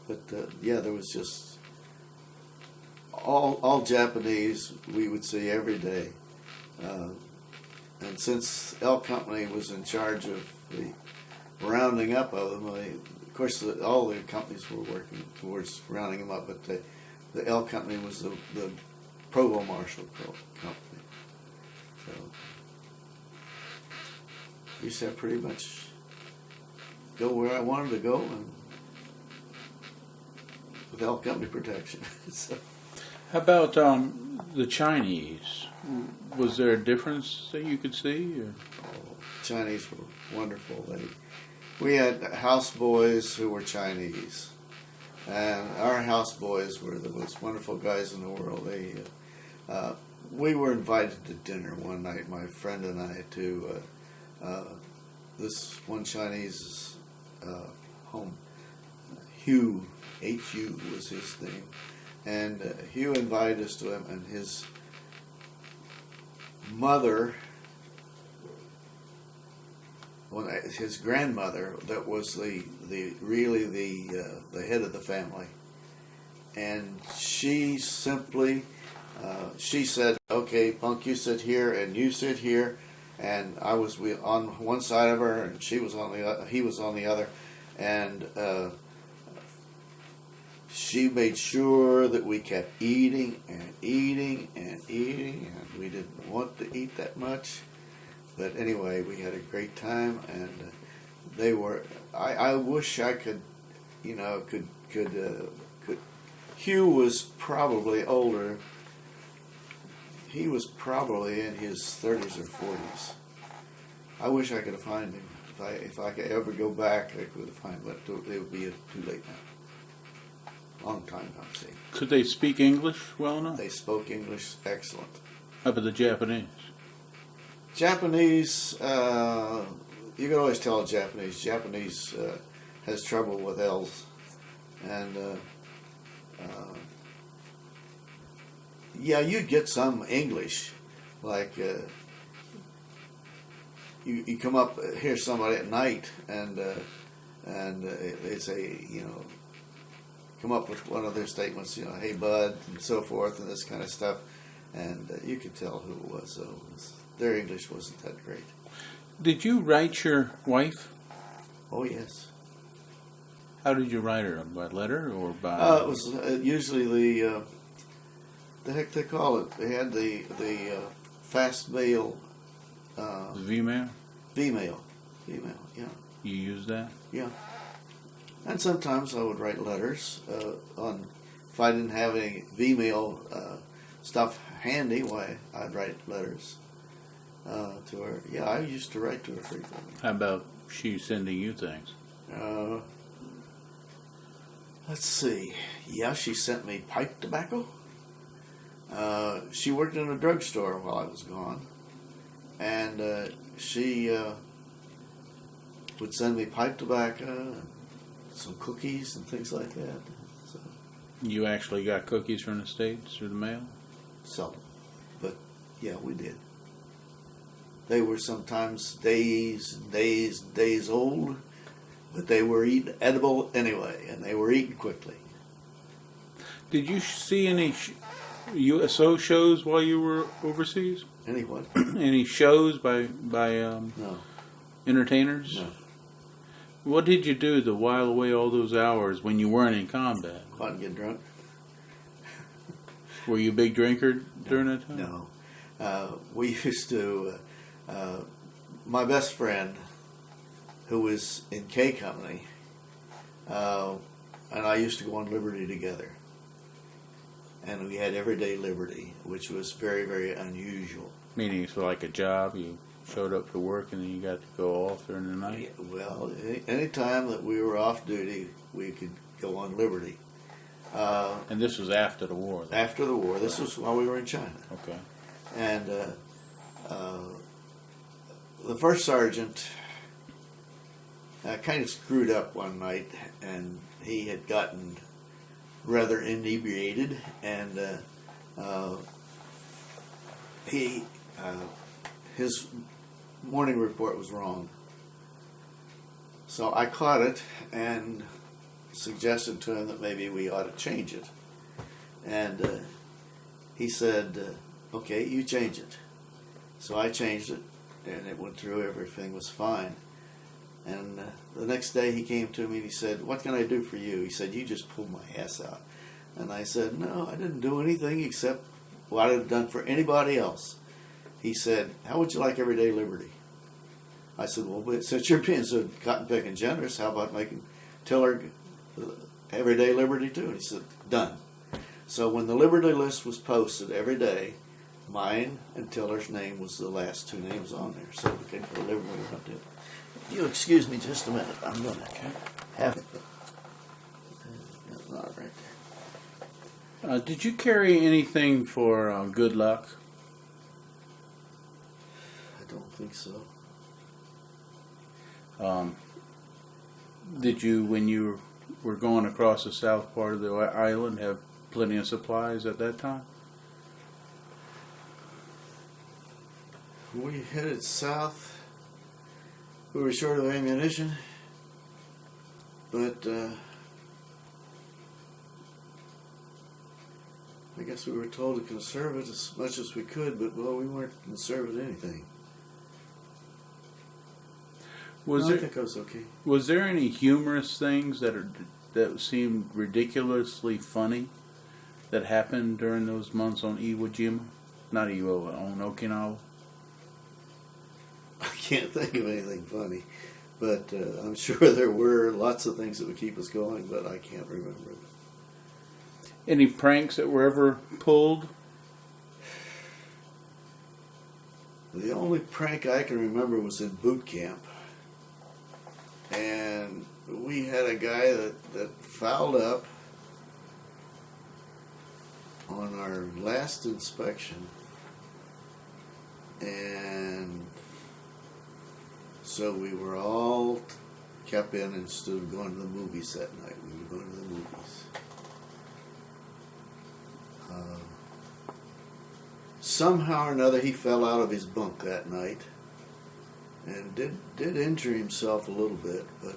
But yeah, there was just all Japanese we would see every day. And since L Company was in charge of the rounding up of them, of course all the companies were working towards rounding them up, but the L Company was the Provost Marshal Company. So we used to pretty much go where I wanted to go, and with L Company protection. So. How about the Chinese? Was there a difference that you could see? Or? Chinese were wonderful. We had houseboys who were Chinese, and our houseboys were the most wonderful guys in the world. We were invited to dinner one night, my friend and I, to this one Chinese home. Hugh, H.U. was his name. And Hugh invited us to him, and his mother, his grandmother, that was the head of the family, and she simply she said, "Okay, Punk, you sit here, and you sit here," and I was on one side of her, and she was on the other, he was on the other, and she made sure that we kept eating and eating and eating, and we didn't want to eat that much. But anyway, we had a great time, and they were. I wish I could, could. Hugh was probably older. He was probably in his 30s or 40s. I wish I could have found him. If I could ever go back, I could have found him, but it would be too late now. Long time now, see. Could they speak English well enough? They spoke English excellent. How about the Japanese? Japanese, you can always tell Japanese. Japanese has trouble with L's. And, yeah, you get some English. Like, you come up, hear somebody at night, and they say, come up with one of their statements, hey bud, and so forth, and this kind of stuff, and you could tell who it was. So their English wasn't that great. Did you write your wife? Oh yes. How did you write her? By letter or by? It was usually the heck they call it. They had the fast mail. V-mail. V-mail, yeah. You use that? Yeah. And sometimes I would write letters if I didn't have any V-mail stuff handy, why I'd write letters to her. Yeah, I used to write to her frequently. How about she sending you things? Let's see. Yeah, she sent me pipe tobacco. She worked in a drugstore while I was gone, and she would send me pipe tobacco, some cookies and things like that. So, You actually got cookies from the States through the mail? seldom. But yeah, we did. They were sometimes days and days and days old, but they were edible anyway, and they were eaten quickly. Did you see any USO shows while you were overseas? Any what? Any shows by No. entertainers? No. What did you do to while away all those hours when you weren't in combat? Go out and get drunk? Were you a big drinker during that time? No. We used to, my best friend, who was in K Company, and I used to go on Liberty together. And we had everyday Liberty, which was very, very unusual. Meaning it's like a job? You showed up to work and then you got to go off during the night? Well, any time that we were off duty, we could go on liberty. And this was after the war, then? After the war, this was while we were in China. Okay. And the first sergeant kind of screwed up one night, and he had gotten rather inebriated, and his morning report was wrong. So I caught it and suggested to him that maybe we ought to change it. And he said, okay, you change it. So I changed it, and it went through, everything was fine. And the next day he came to me and he said, what can I do for you? He said, you just pulled my ass out. And I said, no, I didn't do anything except what I'd have done for anybody else. He said, how would you like everyday liberty? I said, well, but since you're being so cotton-picking generous, how about making Tiller everyday liberty too? And he said, done. So when the liberty list was posted every day, mine and Tiller's name was the last two names on there. So we could put liberty up there. You excuse me just a minute. I'm going to have it. That's not right there. Did you carry anything for good luck? I don't think so. Did you, when you were going across the south part of the island, have plenty of supplies at that time? We headed south. We were short of ammunition, but I guess we were told to conserve it as much as we could, but well, we weren't conserving anything. I think I was okay. Was there any humorous things that seemed ridiculously funny that happened during those months on Iwo Jima? Not Iwo, on Okinawa? I can't think of anything funny, but I'm sure there were lots of things that would keep us going, but I can't remember them. Any pranks that were ever pulled? The only prank I can remember was in boot camp. And we had a guy that fouled up on our last inspection. And so we were all kept in instead of going to the movies that night. We were going to the movies. Somehow or another he fell out of his bunk that night. And did injure himself a little bit, but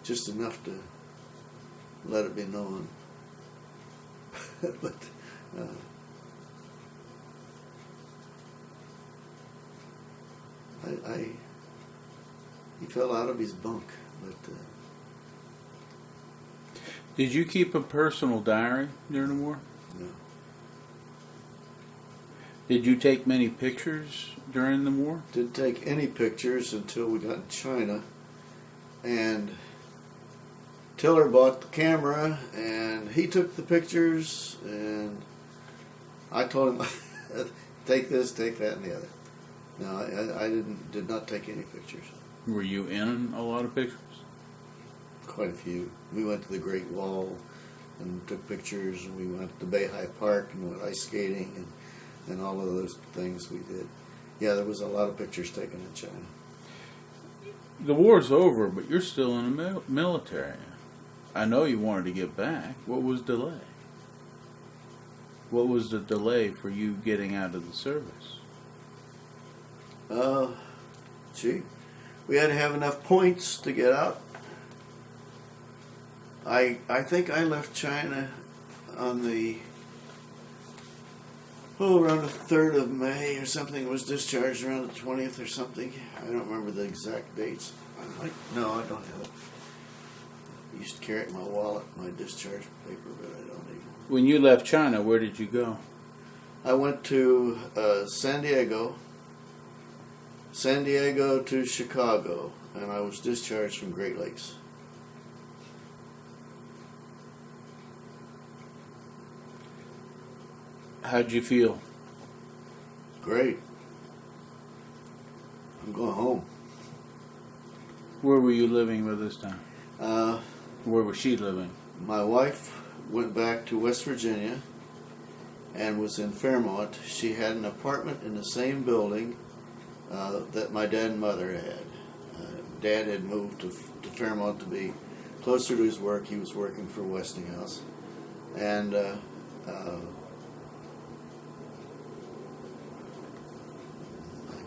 just enough to let it be known. But he fell out of his bunk. But Did you keep a personal diary during the war? no. Did you take many pictures during the war? Didn't take any pictures until we got in China, and Tiller bought the camera, and he took the pictures, and I told him, take this, take that, and the other. No, I did not take any pictures. Were you in a lot of pictures? Quite a few. We went to the Great Wall and took pictures, and we went to Beihai Park and went ice skating and all of those things we did. Yeah, there was a lot of pictures taken in China. The war's over, but you're still in the military. I know you wanted to get back. What was delay? What was the delay for you getting out of the service? We had to have enough points to get out. I think I left China on the around the 3rd of May or something. Was discharged around the 20th or something. I don't remember the exact dates. No, I don't have it. I used to carry it in my wallet, my discharge paper, but I don't even. When you left China, where did you go? I went to San Diego to Chicago, and I was discharged from Great Lakes. How'd you feel? Great. going home. Where were you living by this time? Uh, Where was she living? my wife went back to West Virginia and was in Fairmont. She had an apartment in the same building that my dad and mother had. Dad had moved to Fairmont to be closer to his work. He was working for Westinghouse. And I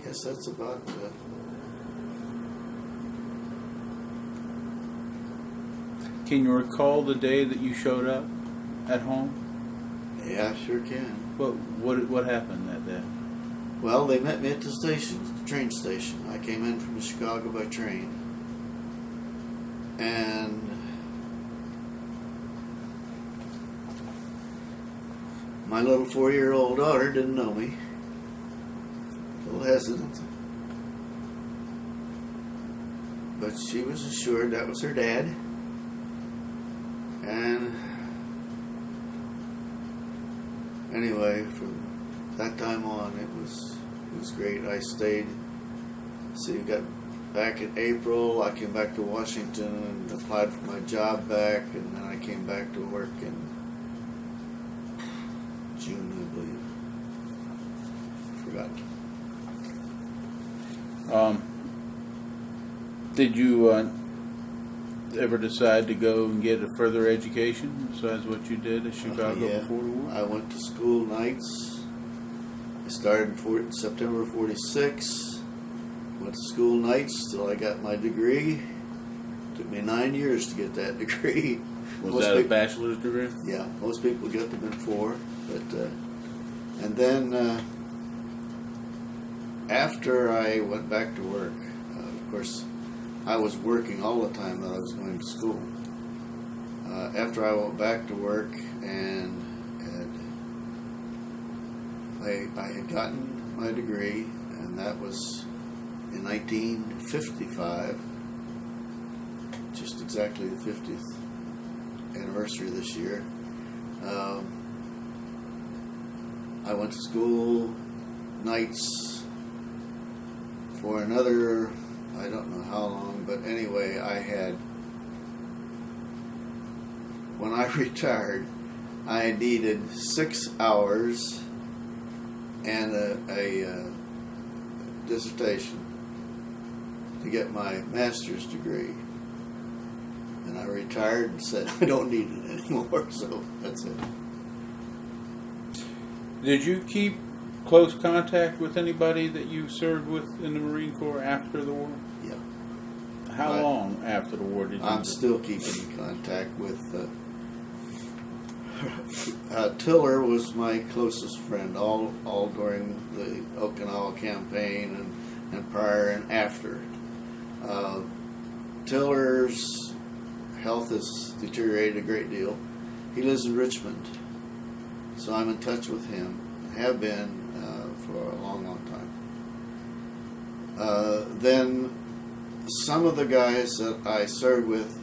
guess that's about... Can you recall the day that you showed up at home? yeah, sure can. What happened that day? Well, they met me at the station, the train station. I came in from Chicago by train. And my little 4-year-old daughter didn't know me. A little hesitant. But she was assured that was her dad. And anyway, from that time on, it was great. I stayed. So you got back in April. I came back to Washington and applied for my job back, and then I came back to work in June, I believe. Forgot. Did you ever decide to go and get a further education besides what you did at Chicago Yeah. before the war? I went to school nights. I started in September of '46. Went to school nights till I got my degree. Took me 9 years to get that degree. Was that a bachelor's degree? Yeah, most people get them in 4. But and then after I went back to work, of course, I was working all the time that I was going to school. After I went back to work and I had gotten my degree, and that was in 1955, just exactly the 50th anniversary this year. I went to school nights for another, I don't know how long, but anyway, when I retired, I needed 6 hours and a dissertation to get my master's degree. And I retired and said, I don't need it anymore, so that's it. Did you keep close contact with anybody that you served with in the Marine Corps after the war? Yeah. How long after the war did you? I'm still keeping in contact with Tiller was my closest friend all during the Okinawa campaign and prior and after. Tiller's health has deteriorated a great deal. He lives in Richmond, so I'm in touch with him. Have been for a long, long time. Then some of the guys that I served with,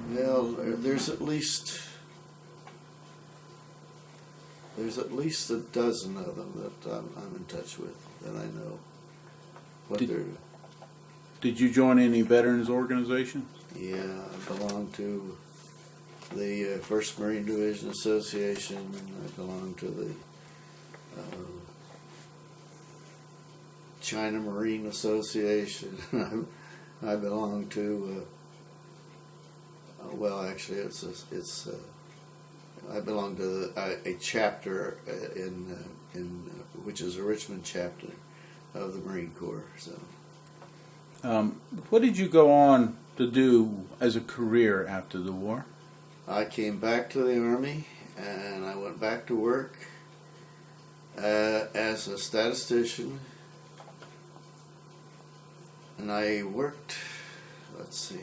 there's at least a dozen of them that I'm in touch with that I know what they're. Did you join any veterans organizations? Yeah, I belong to the 1st Marine Division Association. I belong to the China Marine Association. I belong to. Well, actually, I belong to a chapter in which is a Richmond chapter of the Marine Corps. So, what did you go on to do as a career after the war? I came back to the Army and I went back to work as a statistician, and I worked. Let's see,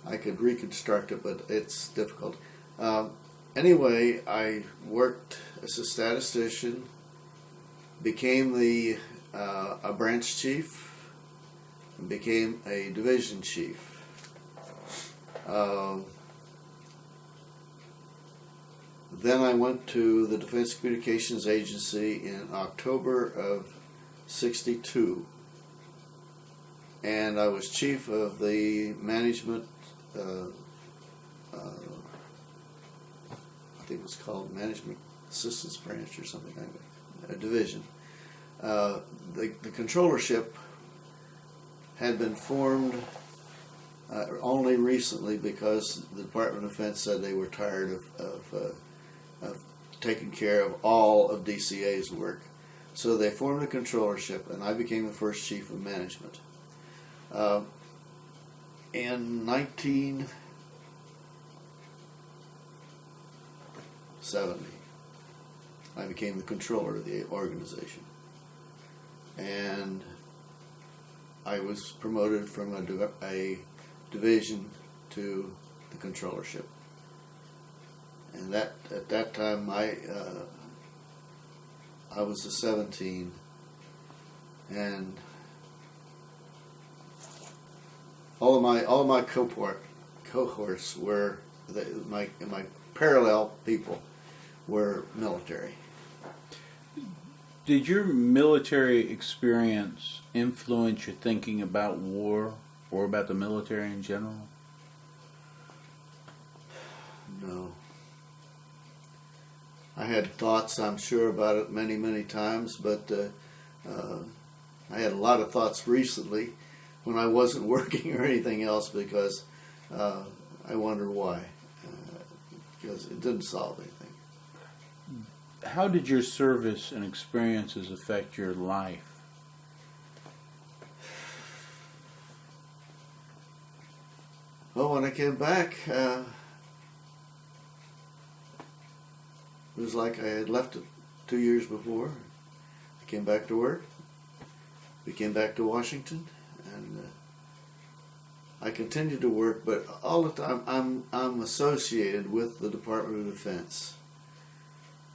I could reconstruct it, but it's difficult. Anyway, I worked as a statistician, became a branch chief, and became a division chief. Then I went to the Defense Communications Agency in October of '62, and I was chief of the management. I think it was called Management Assistance Branch or something like that, a division. The controllership had been formed only recently because the Department of Defense said they were tired of taking care of all of DCA's work. So they formed a controllership, and I became the first chief of management. In 1970, I became the controller of the organization. And I was promoted from a division to the controllership. And at that time, I was a 17, and all of my cohorts were my parallel people were military. Did your military experience influence your thinking about war or about the military in general? No. I had thoughts, I'm sure, about it many times, but I had a lot of thoughts recently when I wasn't working or anything else because I wonder why. Because it didn't solve anything. How did your service and experiences affect your life? Well, when I came back, it was like I had left it 2 years before. I came back to work. We came back to Washington, and I continued to work, but all the time I'm associated with the Department of Defense.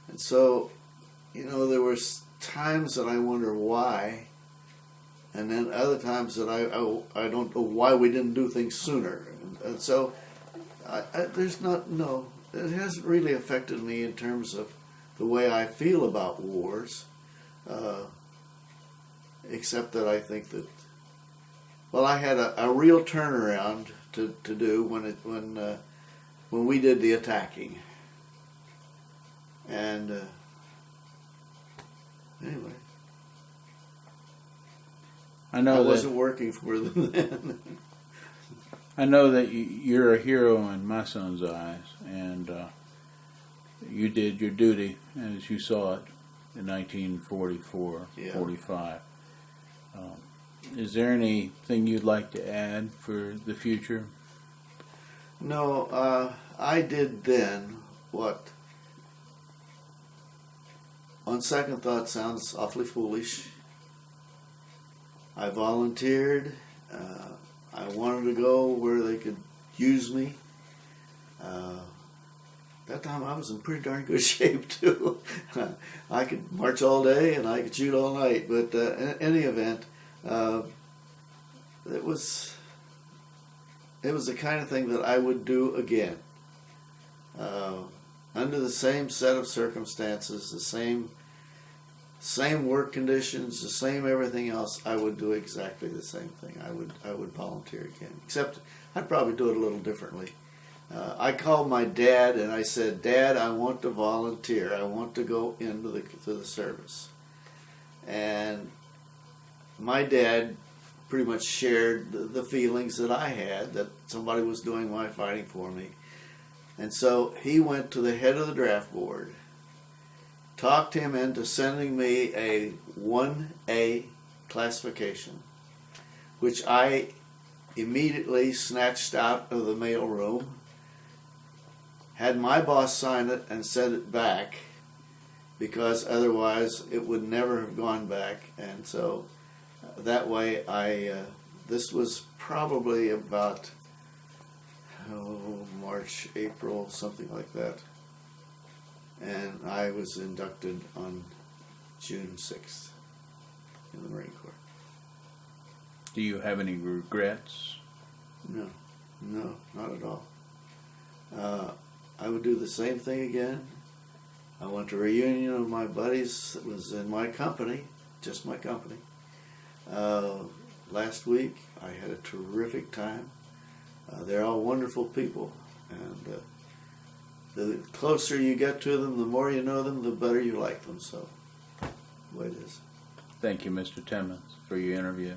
And so, there were times that I wonder why, and then other times that I don't know why we didn't do things sooner. And so, it hasn't really affected me in terms of the way I feel about wars, except that I think that, well, I had a real turnaround to do when we did the attacking. And anyway, I wasn't working for them then. I know that you're a hero in my son's eyes, and you did your duty as you saw it in 1944, 45. Is there anything you'd like to add for the future? No, I did then what, on second thought, sounds awfully foolish. I volunteered. I wanted to go where they could use me. That time I was in pretty darn good shape too. I could march all day and I could shoot all night. But in any event, it was the kind of thing that I would do again. Under the same set of circumstances, the same work conditions, the same everything else, I would do exactly the same thing. I would volunteer again, except I'd probably do it a little differently. I called my dad and I said, "Dad, I want to volunteer. I want to go into the service." And my dad pretty much shared the feelings that I had, that somebody was doing my fighting for me. And so he went to the head of the draft board, talked him into sending me a 1A classification, which I immediately snatched out of the mail room, had my boss sign it and send it back, because otherwise it would never have gone back. And so that way this was probably about March, April, something like that. And I was inducted on June 6th in the Marine Corps. Do you have any regrets? No, not at all. I would do the same thing again. I went to a reunion of my buddies that was in my company, just my company. Last week, I had a terrific time. They're all wonderful people, and the closer you get to them, the more you know them, the better you like them. So, the way it is. Thank you, Mr. Timmins, for your interview.